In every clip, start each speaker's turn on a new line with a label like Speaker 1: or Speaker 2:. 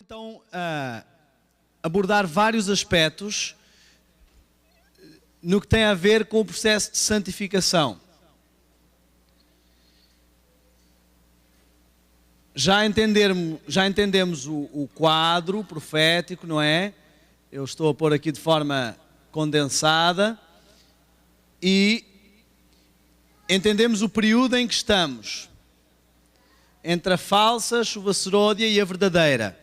Speaker 1: Então, abordar vários aspectos no que tem a ver com o processo de santificação. Já entendemos o quadro profético, não é? Eu estou a pôr aqui de forma condensada e entendemos o período em que estamos, entre a falsa chuva serôdia e a verdadeira.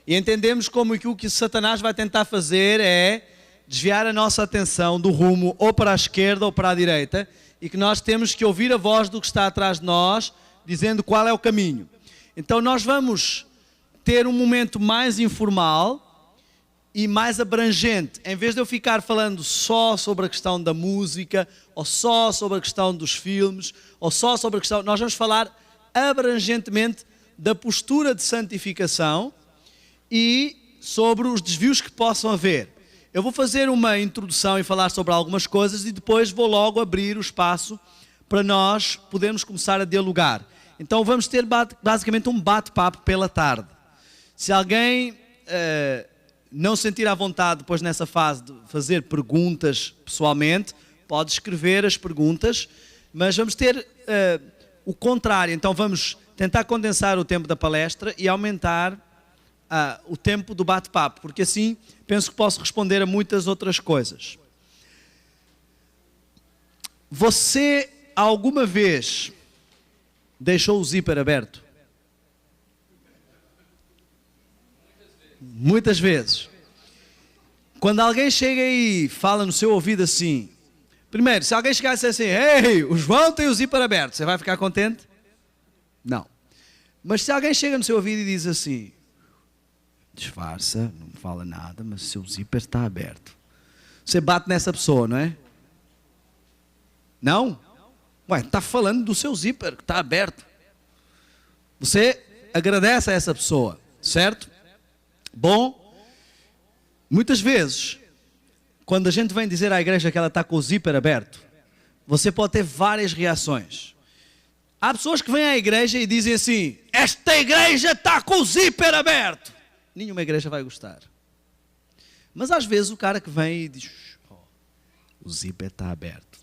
Speaker 1: E entendemos como que o que Satanás vai tentar fazer é desviar a nossa atenção do rumo ou para a esquerda ou para a direita, e que nós temos que ouvir a voz do que está atrás de nós, dizendo qual é o caminho. Então nós vamos ter um momento mais informal e mais abrangente. Em vez de eu ficar falando só sobre a questão da música, ou só sobre a questão dos filmes, ou só sobre a questão... Nós vamos falar abrangentemente da postura de santificação e sobre os desvios que possam haver. Eu vou fazer uma introdução e falar sobre algumas coisas e depois vou logo abrir o espaço para nós podermos começar a dialogar. Então vamos ter basicamente um bate-papo pela tarde. Se alguém não sentir à vontade depois nessa fase de fazer perguntas pessoalmente, pode escrever as perguntas, mas vamos ter o contrário. Então vamos tentar condensar o tempo da palestra e aumentar o tempo do bate-papo, porque assim penso que posso responder a muitas outras coisas. Você alguma vez deixou o zíper aberto? Muitas vezes. Quando alguém chega e fala no seu ouvido assim, primeiro, se alguém chegar e disser assim, ei, o João tem o zíper aberto, você vai ficar contente? Não. Mas se alguém chega no seu ouvido e diz assim, disfarça, não fala nada, mas o seu zíper está aberto, você bate nessa pessoa, não é? Não? Ué, está falando do seu zíper que está aberto. Você agradece a essa pessoa, certo? Bom, muitas vezes, quando a gente vem dizer à igreja que ela está com o zíper aberto, você pode ter várias reações. Há pessoas que vêm à igreja e dizem assim, esta igreja está com o zíper aberto. Nenhuma igreja vai gostar. Mas às vezes o cara que vem e diz, o zíper está aberto,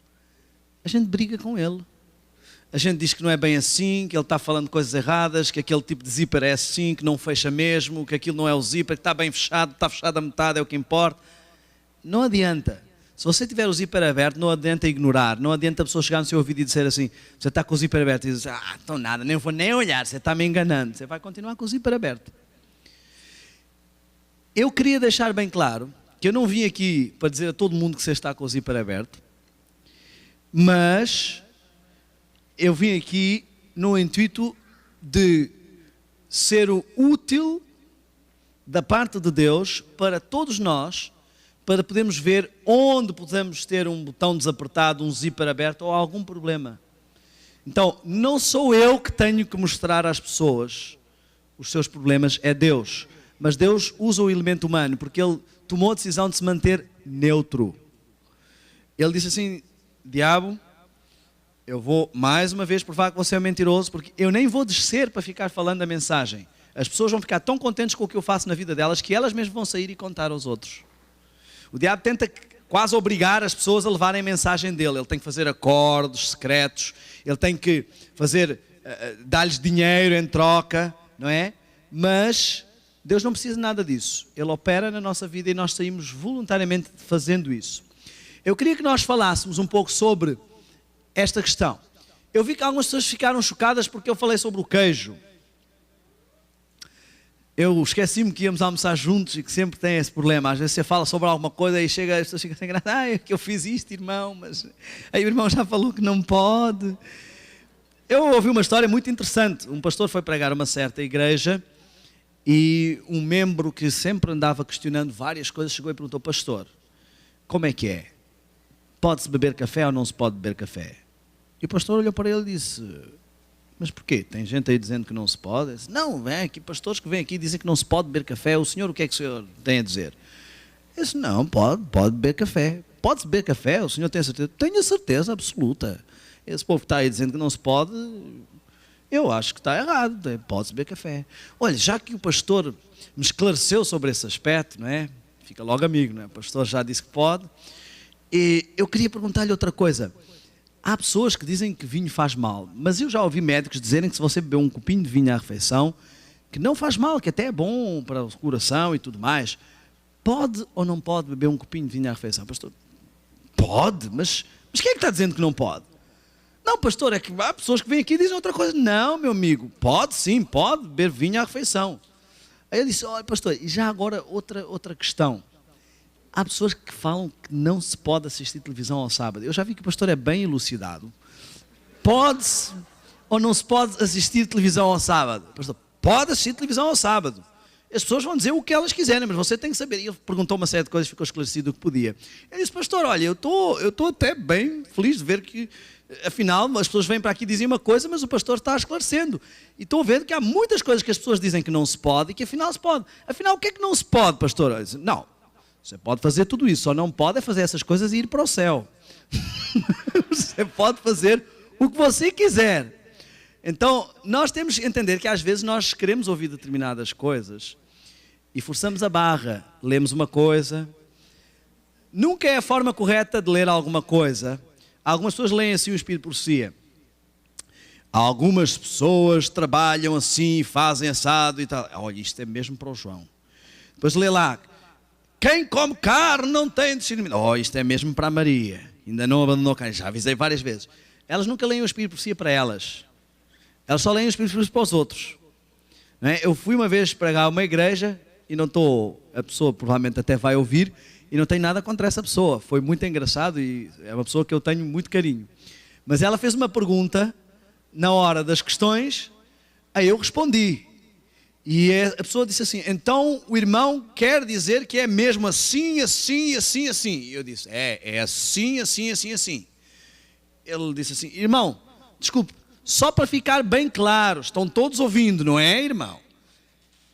Speaker 1: a gente briga com ele. A gente diz que não é bem assim, que ele está falando coisas erradas, que aquele tipo de zíper é assim, que não fecha mesmo, que aquilo não é o zíper, que está bem fechado, está fechado a metade, é o que importa. Não adianta. Se você tiver o zíper aberto, não adianta ignorar, não adianta a pessoa chegar no seu ouvido e dizer assim, você está com o zíper aberto, e diz, então nada, nem vou nem olhar, você está me enganando. Você vai continuar com o zíper aberto. Eu queria deixar bem claro que eu não vim aqui para dizer a todo mundo que você está com o zíper aberto, mas eu vim aqui no intuito de ser útil da parte de Deus para todos nós, para podermos ver onde podemos ter um botão desapertado, um zíper aberto ou algum problema. Então, não sou eu que tenho que mostrar às pessoas os seus problemas, é Deus. Mas Deus usa o elemento humano, porque Ele tomou a decisão de se manter neutro. Ele disse assim, diabo, eu vou mais uma vez provar que você é mentiroso, porque eu nem vou descer para ficar falando a mensagem. As pessoas vão ficar tão contentes com o que eu faço na vida delas, que elas mesmas vão sair e contar aos outros. O diabo tenta quase obrigar as pessoas a levarem a mensagem dele. Ele tem que fazer acordos secretos, ele tem que fazer, dar-lhes dinheiro em troca, não é? Mas Deus não precisa de nada disso. Ele opera na nossa vida e nós saímos voluntariamente fazendo isso. Eu queria que nós falássemos um pouco sobre esta questão. Eu vi que algumas pessoas ficaram chocadas porque eu falei sobre o queijo. Eu esqueci-me que íamos almoçar juntos e que sempre tem esse problema. Às vezes você fala sobre alguma coisa e chega, as pessoas ficam sem graça. É que eu fiz isto, irmão, mas aí o irmão já falou que não pode. Eu ouvi uma história muito interessante. Um pastor foi pregar uma certa igreja e um membro que sempre andava questionando várias coisas chegou e perguntou, pastor, como é que é? Pode-se beber café ou não se pode beber café? E o pastor olhou para ele e disse, mas porquê? Tem gente aí dizendo que não se pode? Disse, não, vem aqui pastores que vêm aqui e dizem que não se pode beber café. O senhor, o que é que o senhor tem a dizer? Ele disse, não, pode beber café. Pode-se beber café? O senhor tem a certeza? Tenho a certeza absoluta. Esse povo que está aí dizendo que não se pode, Eu acho que está errado, pode beber café. Olha, já que o pastor me esclareceu sobre esse aspecto, não é? Fica logo amigo, não é? O pastor já disse que pode. E eu queria perguntar-lhe outra coisa. Há pessoas que dizem que vinho faz mal, mas eu já ouvi médicos dizerem que se você beber um copinho de vinho à refeição, que não faz mal, que até é bom para o coração e tudo mais. Pode ou não pode beber um copinho de vinho à refeição? Pastor, pode, mas quem é que está dizendo que não pode? Não, pastor, é que há pessoas que vêm aqui e dizem outra coisa. Não, meu amigo, pode sim, pode beber vinho à refeição. Aí eu disse, olha, pastor, e já agora outra questão. Há pessoas que falam que não se pode assistir televisão ao sábado. Eu já vi que o pastor é bem elucidado. Pode-se ou não se pode assistir televisão ao sábado? Pastor, pode assistir televisão ao sábado. As pessoas vão dizer o que elas quiserem, mas você tem que saber. E ele perguntou uma série de coisas, ficou esclarecido o que podia. Eu disse, pastor, olha, eu estou até bem feliz de ver que, afinal, as pessoas vêm para aqui e dizem uma coisa, mas o pastor está esclarecendo. E estou a ver que há muitas coisas que as pessoas dizem que não se pode e que afinal se pode. Afinal, o que é que não se pode, pastor? Eu disse, não, você pode fazer tudo isso, só não pode é fazer essas coisas e ir para o céu. Você pode fazer o que você quiser. Então, nós temos que entender que às vezes nós queremos ouvir determinadas coisas e forçamos a barra, lemos uma coisa. Nunca é a forma correta de ler alguma coisa. Algumas pessoas leem assim o Espírito por si. Algumas pessoas trabalham assim, fazem assado e tal. Olha, isto é mesmo para o João. Depois lê lá, quem come carne não tem discernimento. Oh, isto é mesmo para a Maria. Ainda não abandonou carne, já avisei várias vezes. Elas nunca leem o Espírito por si para elas. Elas só leem o Espírito por si para os outros. Não é? Eu fui uma vez pregar uma igreja e não estou, a pessoa provavelmente até vai ouvir, e não tenho nada contra essa pessoa. Foi muito engraçado e é uma pessoa que eu tenho muito carinho. Mas ela fez uma pergunta na hora das questões, aí eu respondi. E a pessoa disse assim, então o irmão quer dizer que é mesmo assim, assim, assim, assim. E eu disse, é assim, assim, assim, assim. Ele disse assim, irmão, desculpe, só para ficar bem claro, estão todos ouvindo, não é, irmão?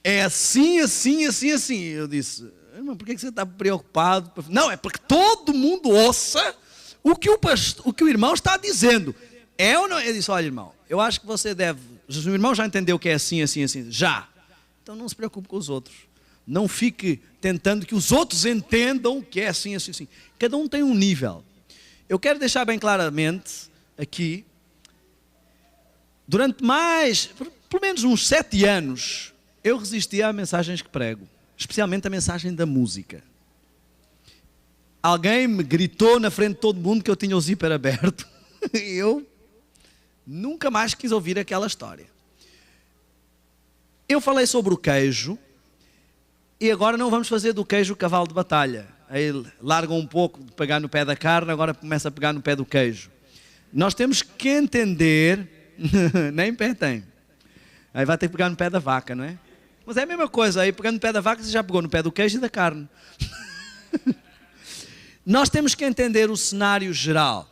Speaker 1: É assim, assim, assim, assim. Eu disse, irmão, por que você está preocupado? Não, é porque todo mundo ouça o que o irmão está dizendo. É ou não? Ele disse, olha, irmão, eu acho que você deve... O irmão já entendeu que é assim, assim, assim. Já. Então não se preocupe com os outros. Não fique tentando que os outros entendam que é assim, assim, assim. Cada um tem um nível. Eu quero deixar bem claramente aqui, durante pelo menos uns 7 anos, eu resisti a mensagens que prego. Especialmente a mensagem da música. Alguém me gritou na frente de todo mundo que eu tinha o zíper aberto. E eu nunca mais quis ouvir aquela história. Eu falei sobre o queijo. E agora não vamos fazer do queijo o cavalo de batalha. Aí largam um pouco de pegar no pé da carne, agora começa a pegar no pé do queijo. Nós temos que entender... Nem pé tem. Aí vai ter que pegar no pé da vaca, não é? Mas é a mesma coisa, aí pegando no pé da vaca, você já pegou no pé do queijo e da carne. Nós temos que entender o cenário geral.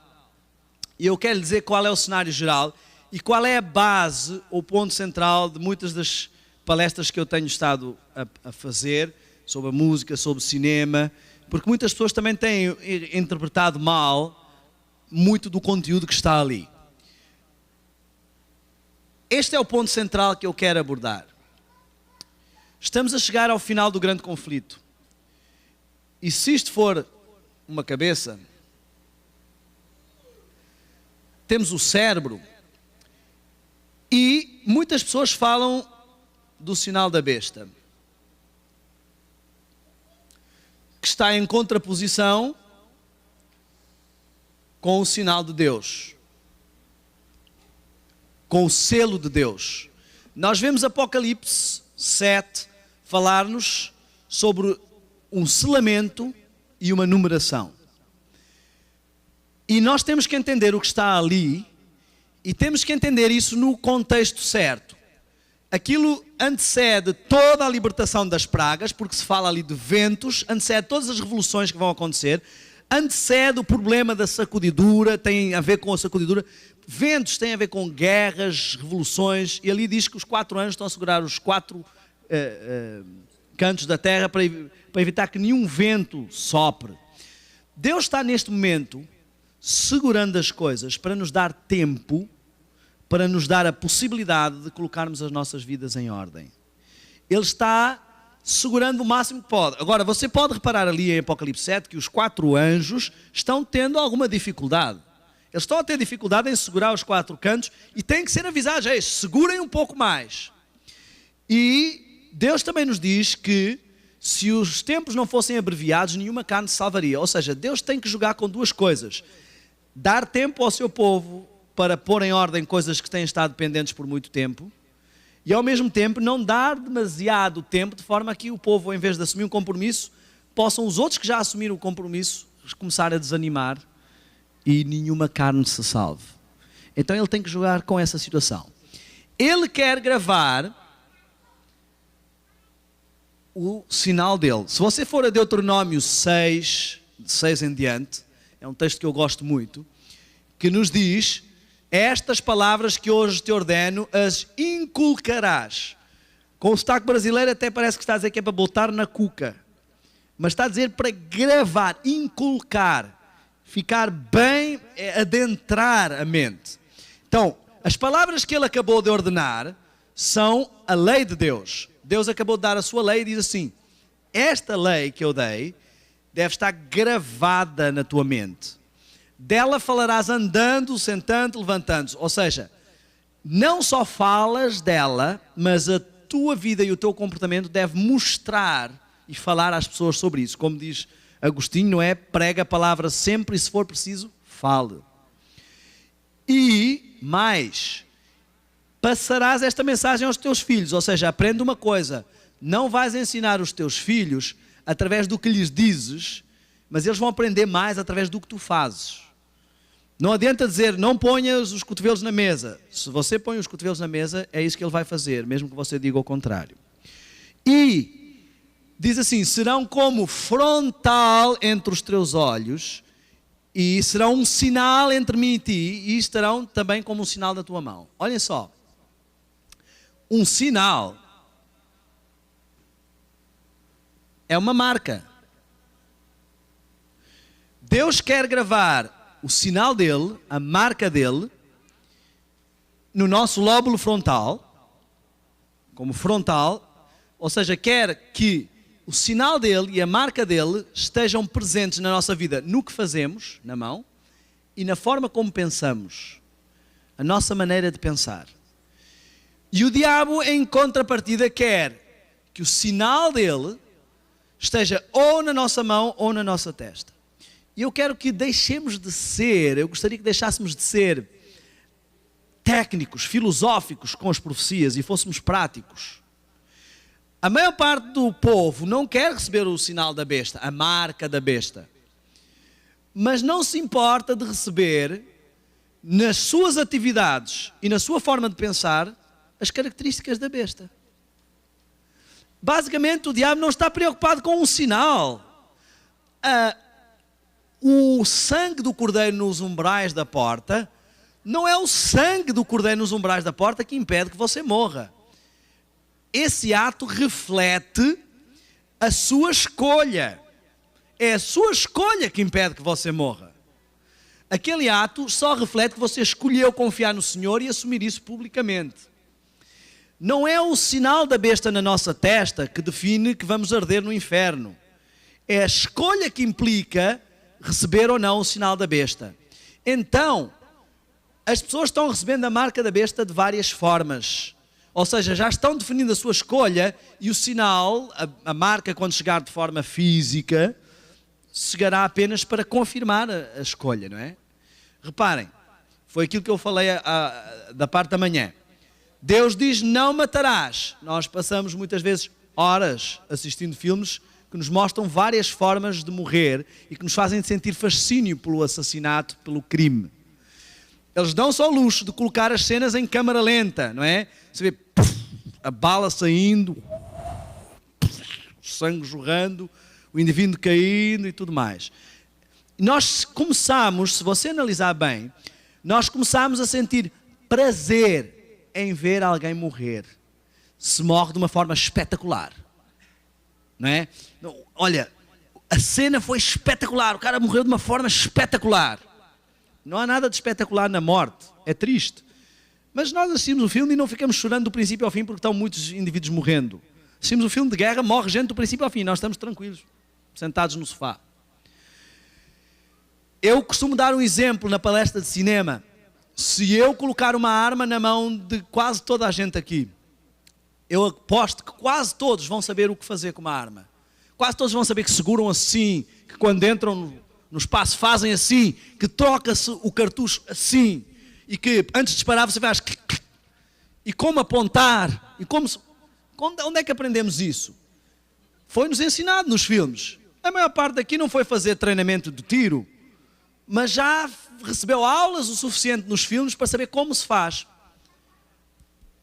Speaker 1: E eu quero dizer qual é o cenário geral e qual é a base, o ponto central de muitas das palestras que eu tenho estado a fazer, sobre a música, sobre o cinema, porque muitas pessoas também têm interpretado mal muito do conteúdo que está ali. Este é o ponto central que eu quero abordar. Estamos a chegar ao final do grande conflito. E se isto for uma cabeça, temos o cérebro, e muitas pessoas falam do sinal da besta, que está em contraposição com o sinal de Deus, com o selo de Deus. Nós vemos Apocalipse 7 falar-nos sobre um selamento e uma numeração. E nós temos que entender o que está ali e temos que entender isso no contexto certo. Aquilo antecede toda a libertação das pragas, porque se fala ali de ventos, antecede todas as revoluções que vão acontecer, antecede o problema da sacudidura, tem a ver com a sacudidura. Ventos têm a ver com guerras, revoluções, e ali diz que os 4 anjos estão a segurar os 4 cantos da terra para evitar que nenhum vento sopre. Deus está neste momento segurando as coisas para nos dar tempo para nos dar a possibilidade de colocarmos as nossas vidas em ordem. Ele está segurando o máximo que pode. Agora, você pode reparar ali em Apocalipse 7 que os 4 anjos estão tendo alguma dificuldade. Eles estão a ter dificuldade em segurar os 4 cantos e têm que ser avisados. Ei, segurem um pouco mais. E Deus também nos diz que se os tempos não fossem abreviados, nenhuma carne se salvaria. Ou seja, Deus tem que jogar com 2 coisas. Dar tempo ao seu povo para pôr em ordem coisas que têm estado pendentes por muito tempo. E ao mesmo tempo não dar demasiado tempo, de forma que o povo, em vez de assumir um compromisso, possam os outros que já assumiram o compromisso começar a desanimar e nenhuma carne se salve. Então ele tem que jogar com essa situação. Ele quer gravar o sinal dele. Se você for a Deuteronômio 6, de 6 em diante, é um texto que eu gosto muito, que nos diz: estas palavras que hoje te ordeno, as inculcarás. Com o sotaque brasileiro até parece que está a dizer que é para botar na cuca. Mas está a dizer para gravar, inculcar. Ficar bem, adentrar a mente. Então, as palavras que ele acabou de ordenar são a lei de Deus. Deus acabou de dar a sua lei e diz assim: esta lei que eu dei deve estar gravada na tua mente. Dela falarás andando, sentando, levantando. Ou seja, não só falas dela, mas a tua vida e o teu comportamento deve mostrar e falar às pessoas sobre isso. Como diz Agostinho, não é? Prega a palavra sempre e, se for preciso, fale. E mais, passarás esta mensagem aos teus filhos. Ou seja, aprende uma coisa: não vais ensinar os teus filhos através do que lhes dizes, mas eles vão aprender mais através do que tu fazes. Não adianta dizer, não ponhas os cotovelos na mesa. Se você põe os cotovelos na mesa, é isso que ele vai fazer, mesmo que você diga o contrário. E diz assim: serão como frontal entre os teus olhos, e serão um sinal entre mim e ti, e estarão também como um sinal da tua mão. Olhem só, um sinal é uma marca. Deus quer gravar o sinal dele, a marca dele, no nosso lóbulo frontal, como frontal, ou seja, quer que o sinal dele e a marca dele estejam presentes na nossa vida, no que fazemos, na mão, e na forma como pensamos, a nossa maneira de pensar. E o diabo, em contrapartida, quer que o sinal dele esteja ou na nossa mão ou na nossa testa. E eu quero que deixemos de ser, eu gostaria que deixássemos de ser técnicos, filosóficos com as profecias e fôssemos práticos. A maior parte do povo não quer receber o sinal da besta, a marca da besta. Mas não se importa de receber, nas suas atividades e na sua forma de pensar, as características da besta. Basicamente, o diabo não está preocupado com um sinal. O sangue do cordeiro nos umbrais da porta, não é o sangue do cordeiro nos umbrais da porta que impede que você morra. Esse ato reflete a sua escolha. É a sua escolha que impede que você morra. Aquele ato só reflete que você escolheu confiar no Senhor e assumir isso publicamente. Não é o sinal da besta na nossa testa que define que vamos arder no inferno. É a escolha que implica receber ou não o sinal da besta. Então, as pessoas estão recebendo a marca da besta de várias formas. Ou seja, já estão definindo a sua escolha e o sinal, a marca, quando chegar de forma física, chegará apenas para confirmar a escolha, não é? Reparem, foi aquilo que eu falei da parte da manhã. Deus diz: não matarás. Nós passamos muitas vezes horas assistindo filmes que nos mostram várias formas de morrer e que nos fazem sentir fascínio pelo assassinato, pelo crime. Eles dão só o luxo de colocar as cenas em câmara lenta, não é? Você vê a bala saindo, o sangue jorrando, o indivíduo caindo e tudo mais. Nós começamos, se você analisar bem, nós começamos a sentir prazer em ver alguém morrer. Se morre de uma forma espetacular. Não é? Olha, a cena foi espetacular, o cara morreu de uma forma espetacular. Não há nada de espetacular na morte, é triste. Mas nós assistimos o filme e não ficamos chorando do princípio ao fim porque estão muitos indivíduos morrendo. Assistimos o filme de guerra, morre gente do princípio ao fim. Nós estamos tranquilos, sentados no sofá. Eu costumo dar um exemplo na palestra de cinema. Se eu colocar uma arma na mão de quase toda a gente aqui, eu aposto que quase todos vão saber o que fazer com uma arma. Quase todos vão saber que seguram assim, que quando entram no espaço fazem assim, que troca-se o cartucho assim, e que antes de disparar você faz... E como apontar, e como... Onde é que aprendemos isso? Foi-nos ensinado nos filmes. A maior parte daqui não foi fazer treinamento de tiro, mas já recebeu aulas o suficiente nos filmes para saber como se faz.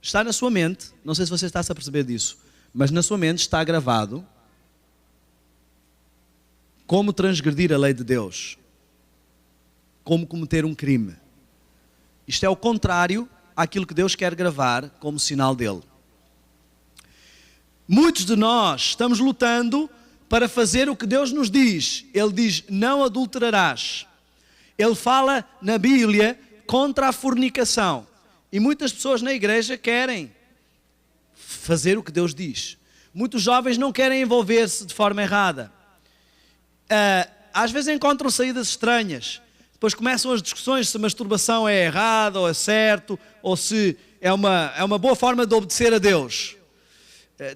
Speaker 1: Está na sua mente, não sei se você está-se a perceber disso, mas na sua mente está gravado como transgredir a lei de Deus, como cometer um crime. Isto é o contrário àquilo que Deus quer gravar como sinal dele. Muitos de nós estamos lutando para fazer o que Deus nos diz. Ele diz, não adulterarás. Ele fala na Bíblia contra a fornicação. E muitas pessoas na igreja querem fazer o que Deus diz. Muitos jovens não querem envolver-se de forma errada. Às vezes encontram saídas estranhas. Depois começam as discussões se a masturbação é errada ou é certo, ou se é uma boa forma de obedecer a Deus.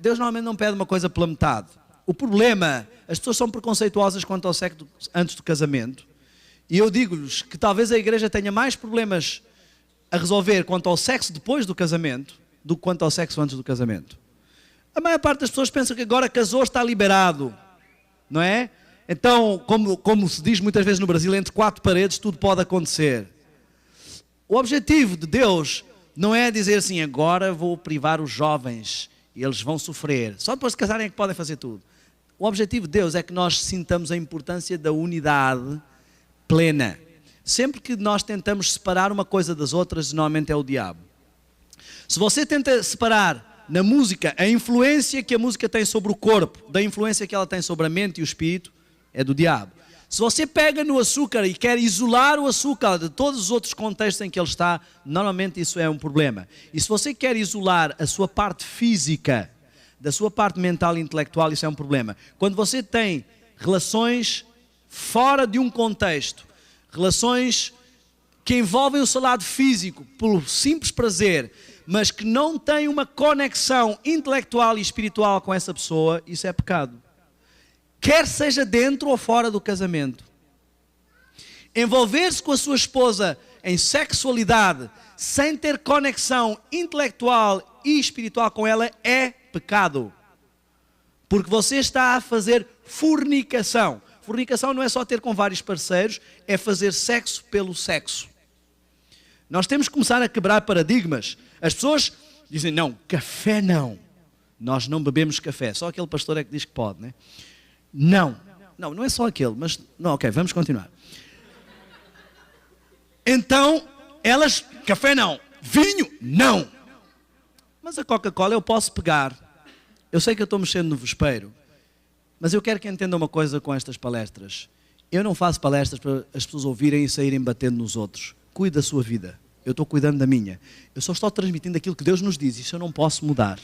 Speaker 1: Deus normalmente não pede uma coisa pela metade. O problema, as pessoas são preconceituosas quanto ao sexo antes do casamento. E eu digo-lhes que talvez a igreja tenha mais problemas a resolver quanto ao sexo depois do casamento do que quanto ao sexo antes do casamento. A maior parte das pessoas pensa que agora casou está liberado, não é? Então, como se diz muitas vezes no Brasil, entre quatro paredes tudo pode acontecer. O objetivo de Deus não é dizer assim, agora vou privar os jovens e eles vão sofrer. Só depois de casarem é que podem fazer tudo. O objetivo de Deus é que nós sintamos a importância da unidade plena. Sempre que nós tentamos separar uma coisa das outras, normalmente é o diabo. Se você tenta separar na música a influência que a música tem sobre o corpo, da influência que ela tem sobre a mente e o espírito, é do diabo. Se você pega no açúcar e quer isolar o açúcar de todos os outros contextos em que ele está, normalmente isso é um problema. E se você quer isolar a sua parte física da sua parte mental e intelectual, isso é um problema. Quando você tem relações fora de um contexto, relações que envolvem o seu lado físico por simples prazer, mas que não têm uma conexão intelectual e espiritual com essa pessoa, isso é pecado. Quer seja dentro ou fora do casamento. Envolver-se com a sua esposa em sexualidade, sem ter conexão intelectual e espiritual com ela, é pecado. Porque você está a fazer fornicação. Fornicação não é só ter com vários parceiros, é fazer sexo pelo sexo. Nós temos que começar a quebrar paradigmas. As pessoas dizem, não, café não. Nós não bebemos café. Só aquele pastor é que diz que pode, né? Não é só aquele, mas... Não, ok, vamos continuar. Então, elas... Café não. Vinho? Não. Mas a Coca-Cola eu posso pegar. Eu sei que eu estou mexendo no vespeiro, mas eu quero que entendam uma coisa com estas palestras. Eu não faço palestras para as pessoas ouvirem e saírem batendo nos outros. Cuide da sua vida. Eu estou cuidando da minha. Eu só estou transmitindo aquilo que Deus nos diz. Isso eu não posso mudar.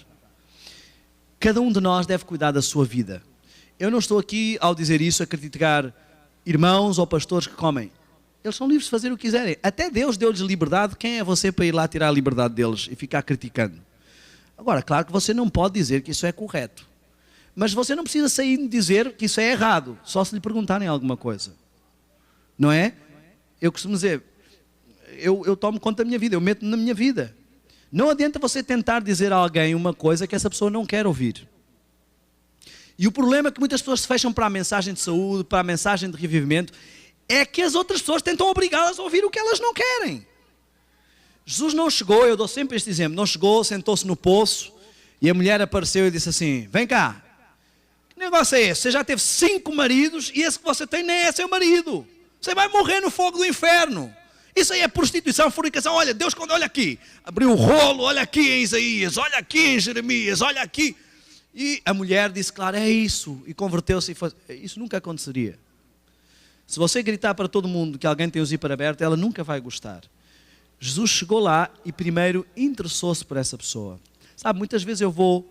Speaker 1: Cada um de nós deve cuidar da sua vida. Eu não estou aqui, ao dizer isso, a criticar irmãos ou pastores que comem. Eles são livres de fazer o que quiserem. Até Deus deu-lhes liberdade. Quem é você para ir lá tirar a liberdade deles e ficar criticando? Agora, claro que você não pode dizer que isso é correto. Mas você não precisa sair e dizer que isso é errado, só se lhe perguntarem alguma coisa. Não é? Eu costumo dizer, eu tomo conta da minha vida, eu meto na minha vida. Não adianta você tentar dizer a alguém uma coisa que essa pessoa não quer ouvir. E o problema é que muitas pessoas se fecham para a mensagem de saúde, para a mensagem de revivimento, é que as outras pessoas tentam obrigá-las a ouvir o que elas não querem. Jesus não chegou, eu dou sempre este exemplo, não chegou, sentou-se no poço e a mulher apareceu e disse assim, vem cá, que negócio é esse? Você já teve 5 maridos e esse que você tem nem é seu marido. Você vai morrer no fogo do inferno. Isso aí é prostituição, fornicação. Olha, Deus, olha aqui, abriu o rolo, olha aqui em Isaías, olha aqui em Jeremias, olha aqui. E a mulher disse, claro, é isso. E converteu-se e foi. Isso nunca aconteceria. Se você gritar para todo mundo que alguém tem o zíper aberto, ela nunca vai gostar. Jesus chegou lá e primeiro interessou-se por essa pessoa. Sabe, muitas vezes eu vou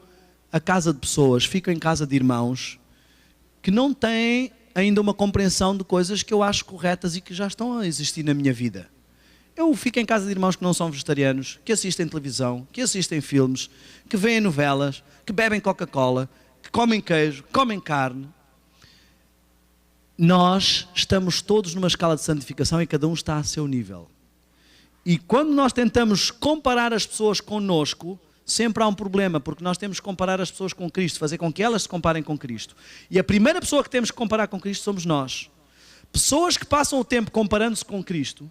Speaker 1: à casa de pessoas, fico em casa de irmãos que não têm ainda uma compreensão de coisas que eu acho corretas e que já estão a existir na minha vida. Eu fico em casa de irmãos que não são vegetarianos, que assistem televisão, que assistem filmes, que veem novelas, que bebem Coca-Cola, que comem queijo, que comem carne. Nós estamos todos numa escala de santificação e cada um está a seu nível. E quando nós tentamos comparar as pessoas connosco, sempre há um problema, porque nós temos que comparar as pessoas com Cristo, fazer com que elas se comparem com Cristo. E a primeira pessoa que temos que comparar com Cristo somos nós. Pessoas que passam o tempo comparando-se com Cristo,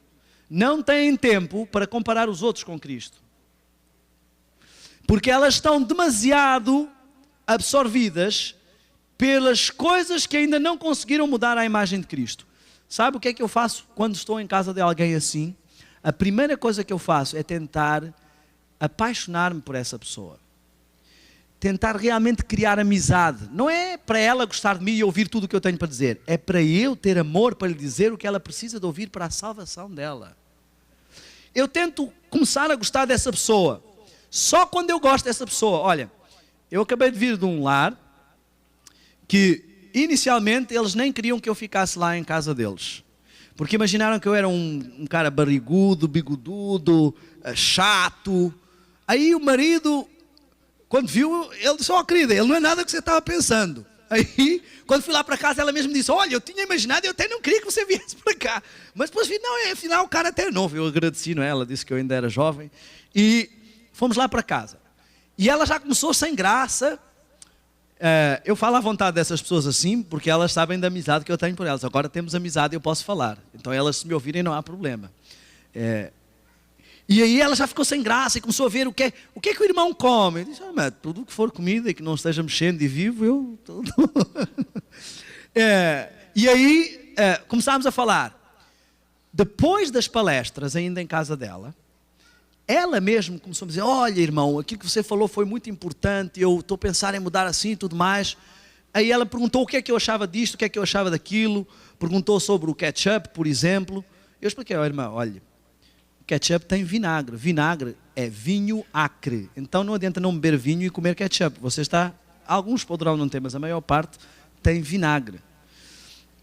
Speaker 1: não têm tempo para comparar os outros com Cristo. Porque elas estão demasiado absorvidas pelas coisas que ainda não conseguiram mudar à imagem de Cristo. Sabe o que é que eu faço quando estou em casa de alguém assim? A primeira coisa que eu faço é tentar apaixonar-me por essa pessoa. Tentar realmente criar amizade. Não é para ela gostar de mim e ouvir tudo o que eu tenho para dizer. É para eu ter amor para lhe dizer o que ela precisa de ouvir para a salvação dela. Eu tento começar a gostar dessa pessoa. Só quando eu gosto dessa pessoa. Olha, eu acabei de vir de um lar que inicialmente eles nem queriam que eu ficasse lá em casa deles. Porque imaginaram que eu era um cara barrigudo, bigodudo, chato. Aí o marido, quando viu, ele disse, querida, ele não é nada que você estava pensando. Aí, quando fui lá para casa, ela mesmo disse, olha, eu tinha imaginado, eu até não queria que você viesse para cá. Mas depois vi, não, afinal o cara até é novo. Eu agradeci, não é? Ela disse que eu ainda era jovem. E fomos lá para casa. E ela já começou sem graça. Eu falo à vontade dessas pessoas assim, porque elas sabem da amizade que eu tenho por elas. Agora temos amizade e eu posso falar. Então elas, se me ouvirem, não há problema. E aí ela já ficou sem graça e começou a ver o que é que o irmão come. Eu disse, mas tudo o que for comida e que não esteja mexendo e vivo, eu... Tudo. E aí começámos a falar. Depois das palestras, ainda em casa dela, ela mesmo começou a dizer, olha irmão, aquilo que você falou foi muito importante, eu estou a pensar em mudar assim e tudo mais. Aí ela perguntou o que é que eu achava disto, o que é que eu achava daquilo, perguntou sobre o ketchup, por exemplo. Eu expliquei, irmão, olha, ketchup tem vinagre, vinagre é vinho acre, então não adianta não beber vinho e comer ketchup, alguns poderão não ter, mas a maior parte tem vinagre.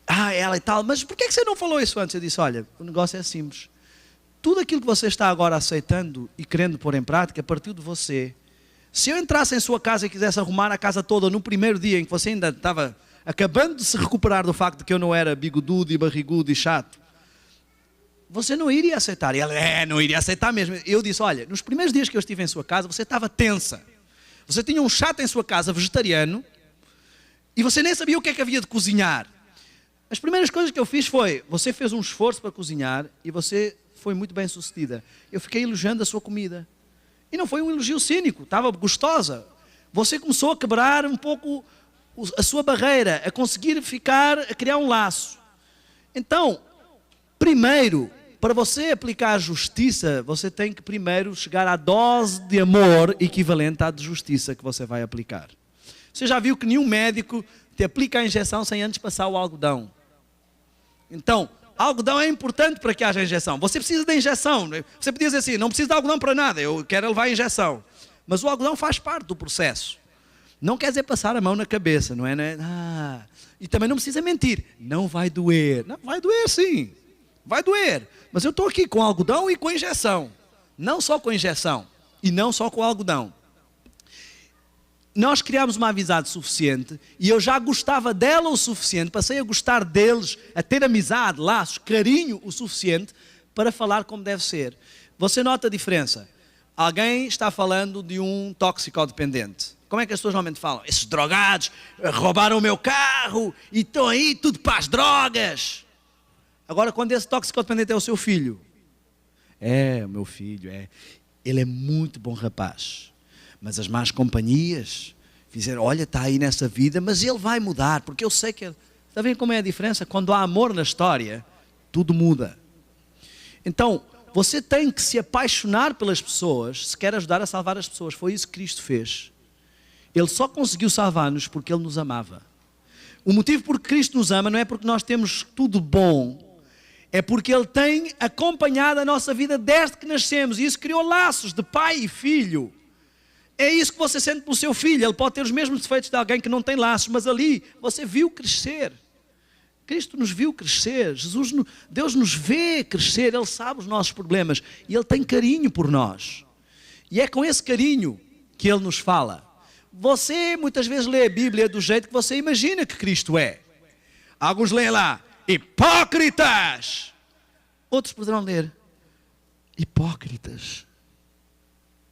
Speaker 1: Ela e tal, mas por que você não falou isso antes? Eu disse, olha, o negócio é simples. Tudo aquilo que você está agora aceitando e querendo pôr em prática, partiu de você. Se eu entrasse em sua casa e quisesse arrumar a casa toda no primeiro dia em que você ainda estava acabando de se recuperar do facto de que eu não era bigodudo e barrigudo e chato, você não iria aceitar. E ela, não iria aceitar mesmo. Eu disse, olha, nos primeiros dias que eu estive em sua casa, você estava tensa. Você tinha um chato em sua casa, vegetariano, e você nem sabia o que é que havia de cozinhar. As primeiras coisas que eu fiz foi, você fez um esforço para cozinhar e você foi muito bem sucedida. Eu fiquei elogiando a sua comida. E não foi um elogio cínico, estava gostosa. Você começou a quebrar um pouco a sua barreira, a conseguir a criar um laço. Então, primeiro, para você aplicar a justiça, você tem que primeiro chegar à dose de amor equivalente à de justiça que você vai aplicar. Você já viu que nenhum médico te aplica a injeção sem antes passar o algodão. Então, algodão é importante para que haja injeção. Você precisa da injeção. Você podia dizer assim, não precisa de algodão para nada, eu quero levar a injeção. Mas o algodão faz parte do processo. Não quer dizer passar a mão na cabeça, não é? E também não precisa mentir. Não vai doer. Não, vai doer sim. Vai doer. Mas eu estou aqui com algodão e com injeção. Não só com injeção. E não só com algodão. Nós criámos uma amizade suficiente e eu já gostava dela o suficiente, passei a gostar deles, a ter amizade, laços, carinho o suficiente para falar como deve ser. Você nota a diferença? Alguém está falando de um toxicodependente. Como é que as pessoas normalmente falam? Esses drogados roubaram o meu carro e estão aí tudo para as drogas. Agora, quando esse toxicodependente é o seu filho, o meu filho, ele é muito bom rapaz. Mas as más companhias fizeram, olha, está aí nessa vida, mas ele vai mudar, porque eu sei que ele... Está vendo como é a diferença? Quando há amor na história, tudo muda. Então, você tem que se apaixonar pelas pessoas, se quer ajudar a salvar as pessoas. Foi isso que Cristo fez. Ele só conseguiu salvar-nos porque Ele nos amava. O motivo por que Cristo nos ama não é porque nós temos tudo bom, É porque Ele tem acompanhado a nossa vida desde que nascemos. E isso criou laços de pai e filho. É isso que você sente pelo seu filho. Ele pode ter os mesmos defeitos de alguém que não tem laços, mas ali você viu crescer. Cristo nos viu crescer. Deus nos vê crescer. Ele sabe os nossos problemas. E Ele tem carinho por nós. E é com esse carinho que Ele nos fala. Você muitas vezes lê a Bíblia do jeito que você imagina que Cristo é. Alguns leem lá, hipócritas. Outros poderão ler, hipócritas.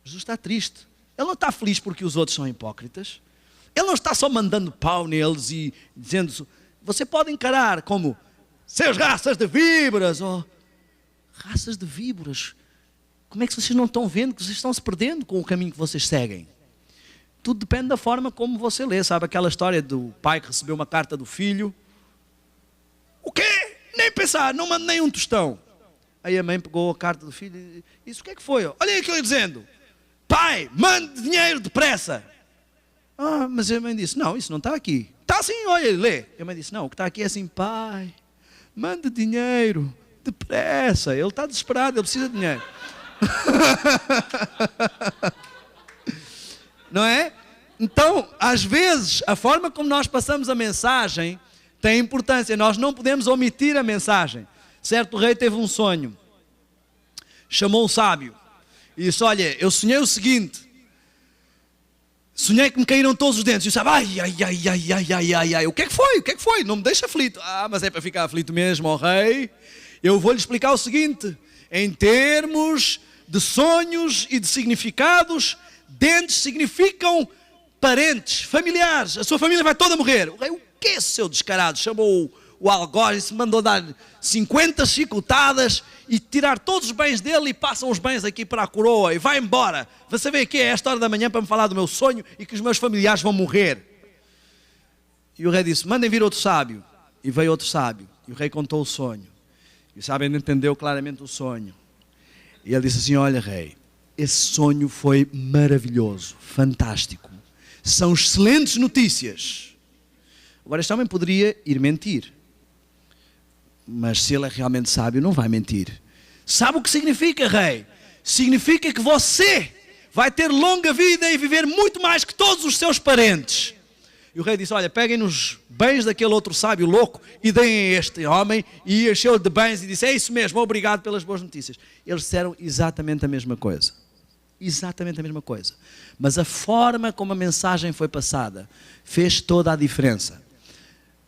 Speaker 1: Jesus está triste. Ele não está feliz porque os outros são hipócritas. Ele não está só mandando pau neles e dizendo... Você pode encarar como seus raças de víboras. Ou, raças de víboras. Como é que vocês não estão vendo que vocês estão se perdendo com o caminho que vocês seguem? Tudo depende da forma como você lê. Sabe aquela história do pai que recebeu uma carta do filho? O quê? Nem pensar, não manda nem um tostão. Aí a mãe pegou a carta do filho e disse, o que é que foi? Olha aí aquilo dizendo, pai, mande dinheiro depressa. Ah, mas a mãe disse, não, isso não está aqui. Está assim, olha, lê. A mãe disse, não, o que está aqui é assim, pai, mande dinheiro depressa. Ele está desesperado, ele precisa de dinheiro. Não é? Então, às vezes, a forma como nós passamos a mensagem tem importância. Nós não podemos omitir a mensagem. Certo rei teve um sonho. Chamou um sábio e disse, olha, eu sonhei o seguinte. Sonhei que me caíram todos os dentes. E o sábio, ai. O que é que foi? O que é que foi? Não me deixa aflito. Ah, mas é para ficar aflito mesmo, ó rei. Eu vou-lhe explicar o seguinte. Em termos de sonhos e de significados, dentes significam parentes, familiares. A sua família vai toda morrer. O rei, o que é seu descarado? Chamou o algoz e se mandou dar 50 chicotadas e tirar todos os bens dele e passam os bens aqui para a coroa e vai embora. Você vem aqui a esta hora da manhã para me falar do meu sonho e que os meus familiares vão morrer. E o rei disse, mandem vir outro sábio. E veio outro sábio. E o rei contou o sonho. E o sábio não entendeu claramente o sonho. E ele disse assim, olha rei, esse sonho foi maravilhoso, fantástico. São excelentes notícias. Agora este homem poderia ir mentir. Mas se ele é realmente sábio, não vai mentir. Sabe o que significa, rei? Significa que você vai ter longa vida e viver muito mais que todos os seus parentes. E o rei disse, olha, peguem nos bens daquele outro sábio louco e deem a este homem. E encheu de bens e disse, é isso mesmo, obrigado pelas boas notícias. Eles disseram exatamente a mesma coisa. Exatamente a mesma coisa. Mas a forma como a mensagem foi passada fez toda a diferença.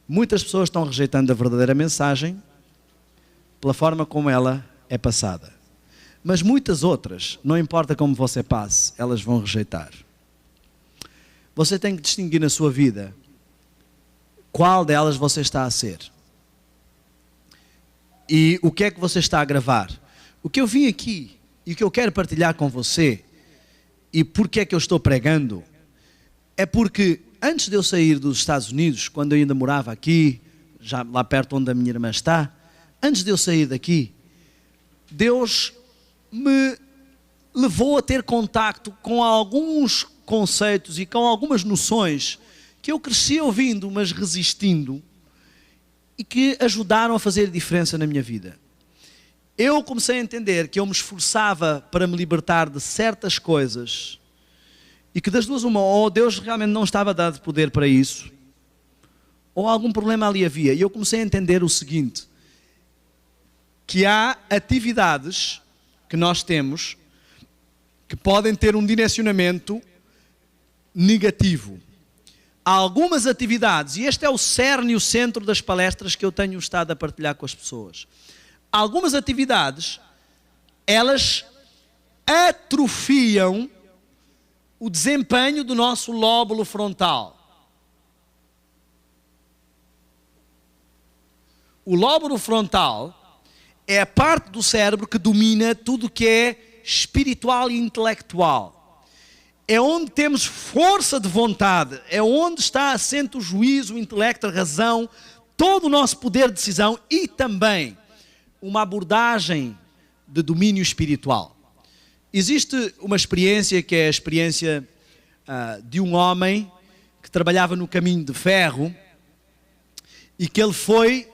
Speaker 1: Muitas pessoas estão rejeitando a verdadeira mensagem pela forma como ela é passada. Mas muitas outras, não importa como você passe, elas vão rejeitar. Você tem que distinguir na sua vida qual delas você está a ser. E o que é que você está a gravar. O que eu vim aqui e o que eu quero partilhar com você e porque é que eu estou pregando é porque antes de eu sair dos Estados Unidos, quando eu ainda morava aqui, já lá perto onde a minha irmã está, antes de eu sair daqui, Deus me levou a ter contacto com alguns conceitos e com algumas noções que eu cresci ouvindo, mas resistindo, e que ajudaram a fazer diferença na minha vida. Eu comecei a entender que eu me esforçava para me libertar de certas coisas e que das duas uma, ou Deus realmente não estava dado poder para isso, ou algum problema ali havia. E eu comecei a entender o seguinte, que há atividades que nós temos que podem ter um direcionamento negativo. Há algumas atividades, e este é o cerne e o centro das palestras que eu tenho estado a partilhar com as pessoas. Algumas atividades, elas atrofiam o desempenho do nosso lóbulo frontal. O lóbulo frontal é a parte do cérebro que domina tudo o que é espiritual e intelectual. É onde temos força de vontade, é onde está assente o juízo, o intelecto, a razão, todo o nosso poder de decisão e também uma abordagem de domínio espiritual. Existe uma experiência que é a experiência de um homem que trabalhava no caminho de ferro e que ele foi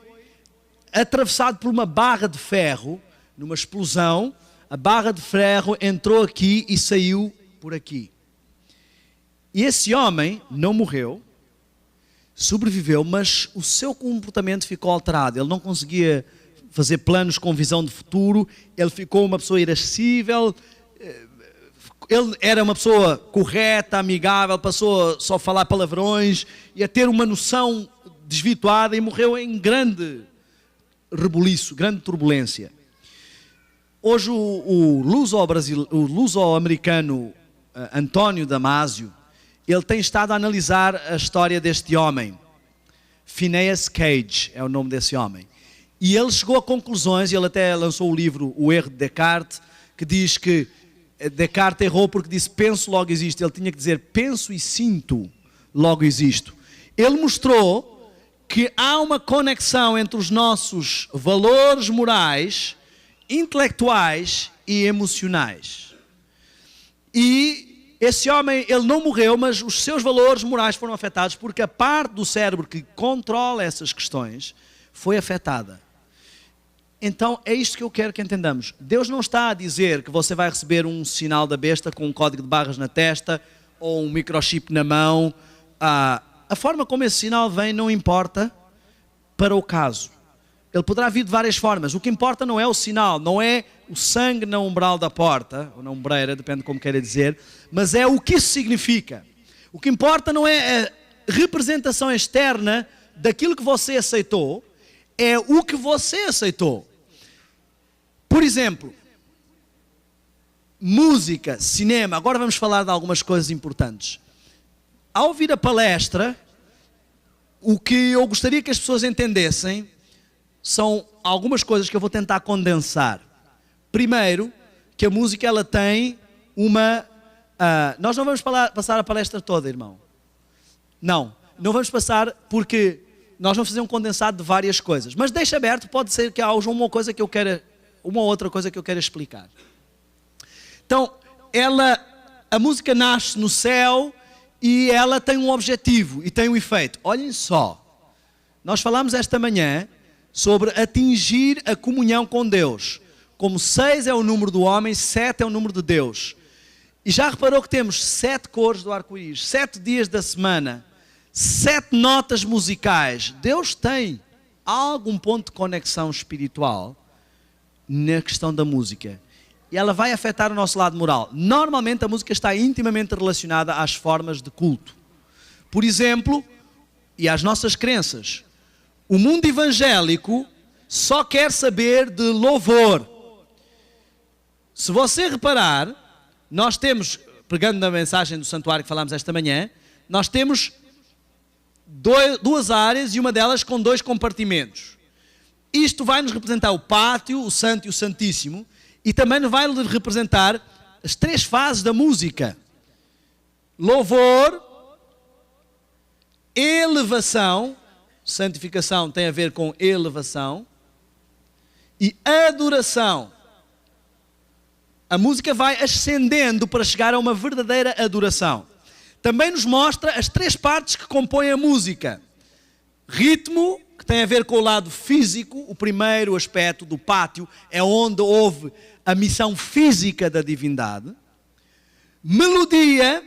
Speaker 1: atravessado por uma barra de ferro, numa explosão, a barra de ferro entrou aqui e saiu por aqui. E esse homem não morreu, sobreviveu, mas o seu comportamento ficou alterado. Ele não conseguia fazer planos com visão de futuro, ele ficou uma pessoa irascível, ele era uma pessoa correta, amigável, passou só a falar palavrões e a ter uma noção desvirtuada e morreu em grande rebuliço, grande turbulência. Hoje o luso-americano António Damasio, ele tem estado a analisar a história deste homem. Phineas Cage é o nome desse homem. E ele chegou a conclusões, e ele até lançou o livro O Erro de Descartes, que diz que Descartes errou porque disse penso, logo existo. Ele tinha que dizer penso e sinto, logo existo. Ele mostrou que há uma conexão entre os nossos valores morais, intelectuais e emocionais. E esse homem, ele não morreu, mas os seus valores morais foram afetados porque a parte do cérebro que controla essas questões foi afetada. Então é isto que eu quero que entendamos. Deus não está a dizer que você vai receber um sinal da besta com um código de barras na testa ou um microchip na mão. A forma como esse sinal vem não importa para o caso. Ele poderá vir de várias formas. O que importa não é o sinal, não é o sangue na umbral da porta, ou na ombreira, depende de como queira dizer, mas é o que isso significa. O que importa não é a representação externa daquilo que você aceitou, é o que você aceitou. Por exemplo, música, cinema. Agora vamos falar de algumas coisas importantes. Ao ouvir a palestra, o que eu gostaria que as pessoas entendessem são algumas coisas que eu vou tentar condensar. Primeiro, que a música ela tem uma... nós não vamos passar a palestra toda, irmão. Não vamos passar porque nós vamos fazer um condensado de várias coisas. Mas deixa aberto, pode ser que haja uma outra coisa que eu quero explicar. Então, a música nasce no céu e ela tem um objetivo e tem um efeito. Olhem só, nós falamos esta manhã sobre atingir a comunhão com Deus. Como 6 é o número do homem, 7 é o número de Deus. E já reparou que temos 7 cores do arco-íris, 7 dias da semana, 7 notas musicais. Deus tem algum ponto de conexão espiritual na questão da música. E ela vai afetar o nosso lado moral. Normalmente a música está intimamente relacionada às formas de culto. Por exemplo, e às nossas crenças. O mundo evangélico só quer saber de louvor. Se você reparar, nós temos, pegando na mensagem do santuário que falámos esta manhã, nós temos duas áreas e uma delas com 2 compartimentos. Isto vai nos representar o pátio, o santo e o santíssimo, e também nos vai representar as 3 fases da música. Louvor, elevação, santificação tem a ver com elevação, e adoração. A música vai ascendendo para chegar a uma verdadeira adoração. Também nos mostra as 3 partes que compõem a música. Ritmo, que tem a ver com o lado físico, o primeiro aspecto do pátio é onde houve a missão física da divindade. Melodia,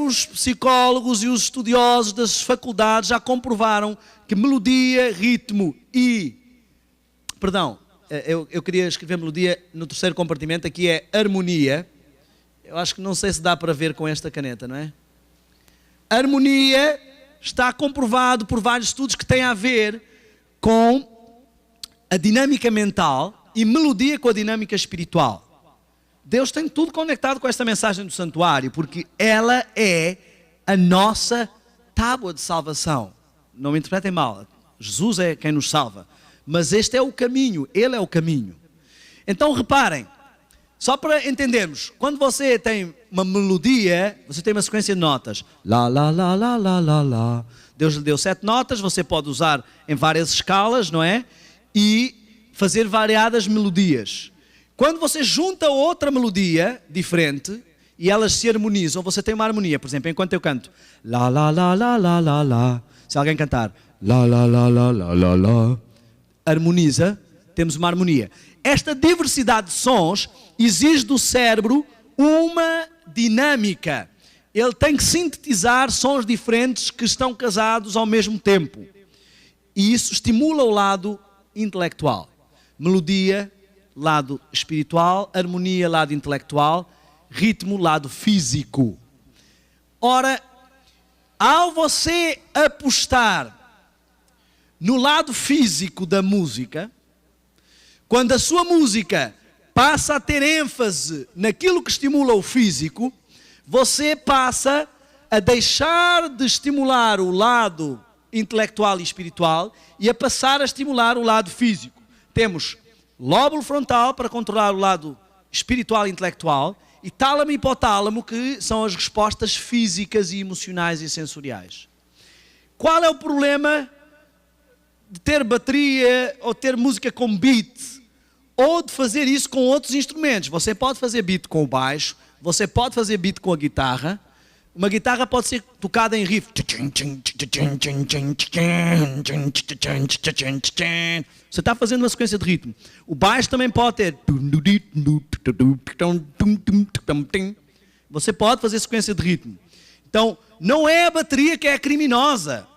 Speaker 1: os psicólogos e os estudiosos das faculdades já comprovaram que melodia, ritmo e... Eu queria escrever melodia no 3º compartimento, aqui é harmonia. Eu acho que não sei se dá para ver com esta caneta, não é? Harmonia está comprovado por vários estudos que têm a ver com a dinâmica mental e melodia com a dinâmica espiritual. Deus tem tudo conectado com esta mensagem do santuário, porque ela é a nossa tábua de salvação. Não me interpretem mal, Jesus é quem nos salva, mas este é o caminho, Ele é o caminho. Então reparem, só para entendermos, quando você tem uma melodia, você tem uma sequência de notas. Lá, lá, lá, lá, lá, lá, lá. Deus lhe deu 7 notas, você pode usar em várias escalas, não é? E fazer variadas melodias. Quando você junta outra melodia diferente e elas se harmonizam, você tem uma harmonia. Por exemplo, enquanto eu canto lá, lá, lá, lá, lá, lá, lá. Se alguém cantar lá, lá, lá, lá, lá, lá, lá, harmoniza, temos uma harmonia. Esta diversidade de sons exige do cérebro uma dinâmica. Ele tem que sintetizar sons diferentes que estão casados ao mesmo tempo. E isso estimula o lado intelectual. Melodia, lado espiritual, harmonia, lado intelectual, ritmo, lado físico. Ora, ao você apostar no lado físico da música, quando a sua música passa a ter ênfase naquilo que estimula o físico, você passa a deixar de estimular o lado intelectual e espiritual e a passar a estimular o lado físico. Temos lóbulo frontal para controlar o lado espiritual e intelectual e tálamo e hipotálamo, que são as respostas físicas e emocionais e sensoriais. Qual é o problema de ter bateria ou ter música com beat ou de fazer isso com outros instrumentos? Você pode fazer beat com o baixo, você pode fazer beat com a guitarra. Uma guitarra pode ser tocada em riff. Você está fazendo uma sequência de ritmo. O baixo também pode ter. Você pode fazer sequência de ritmo. Então, não é a bateria que é criminosa.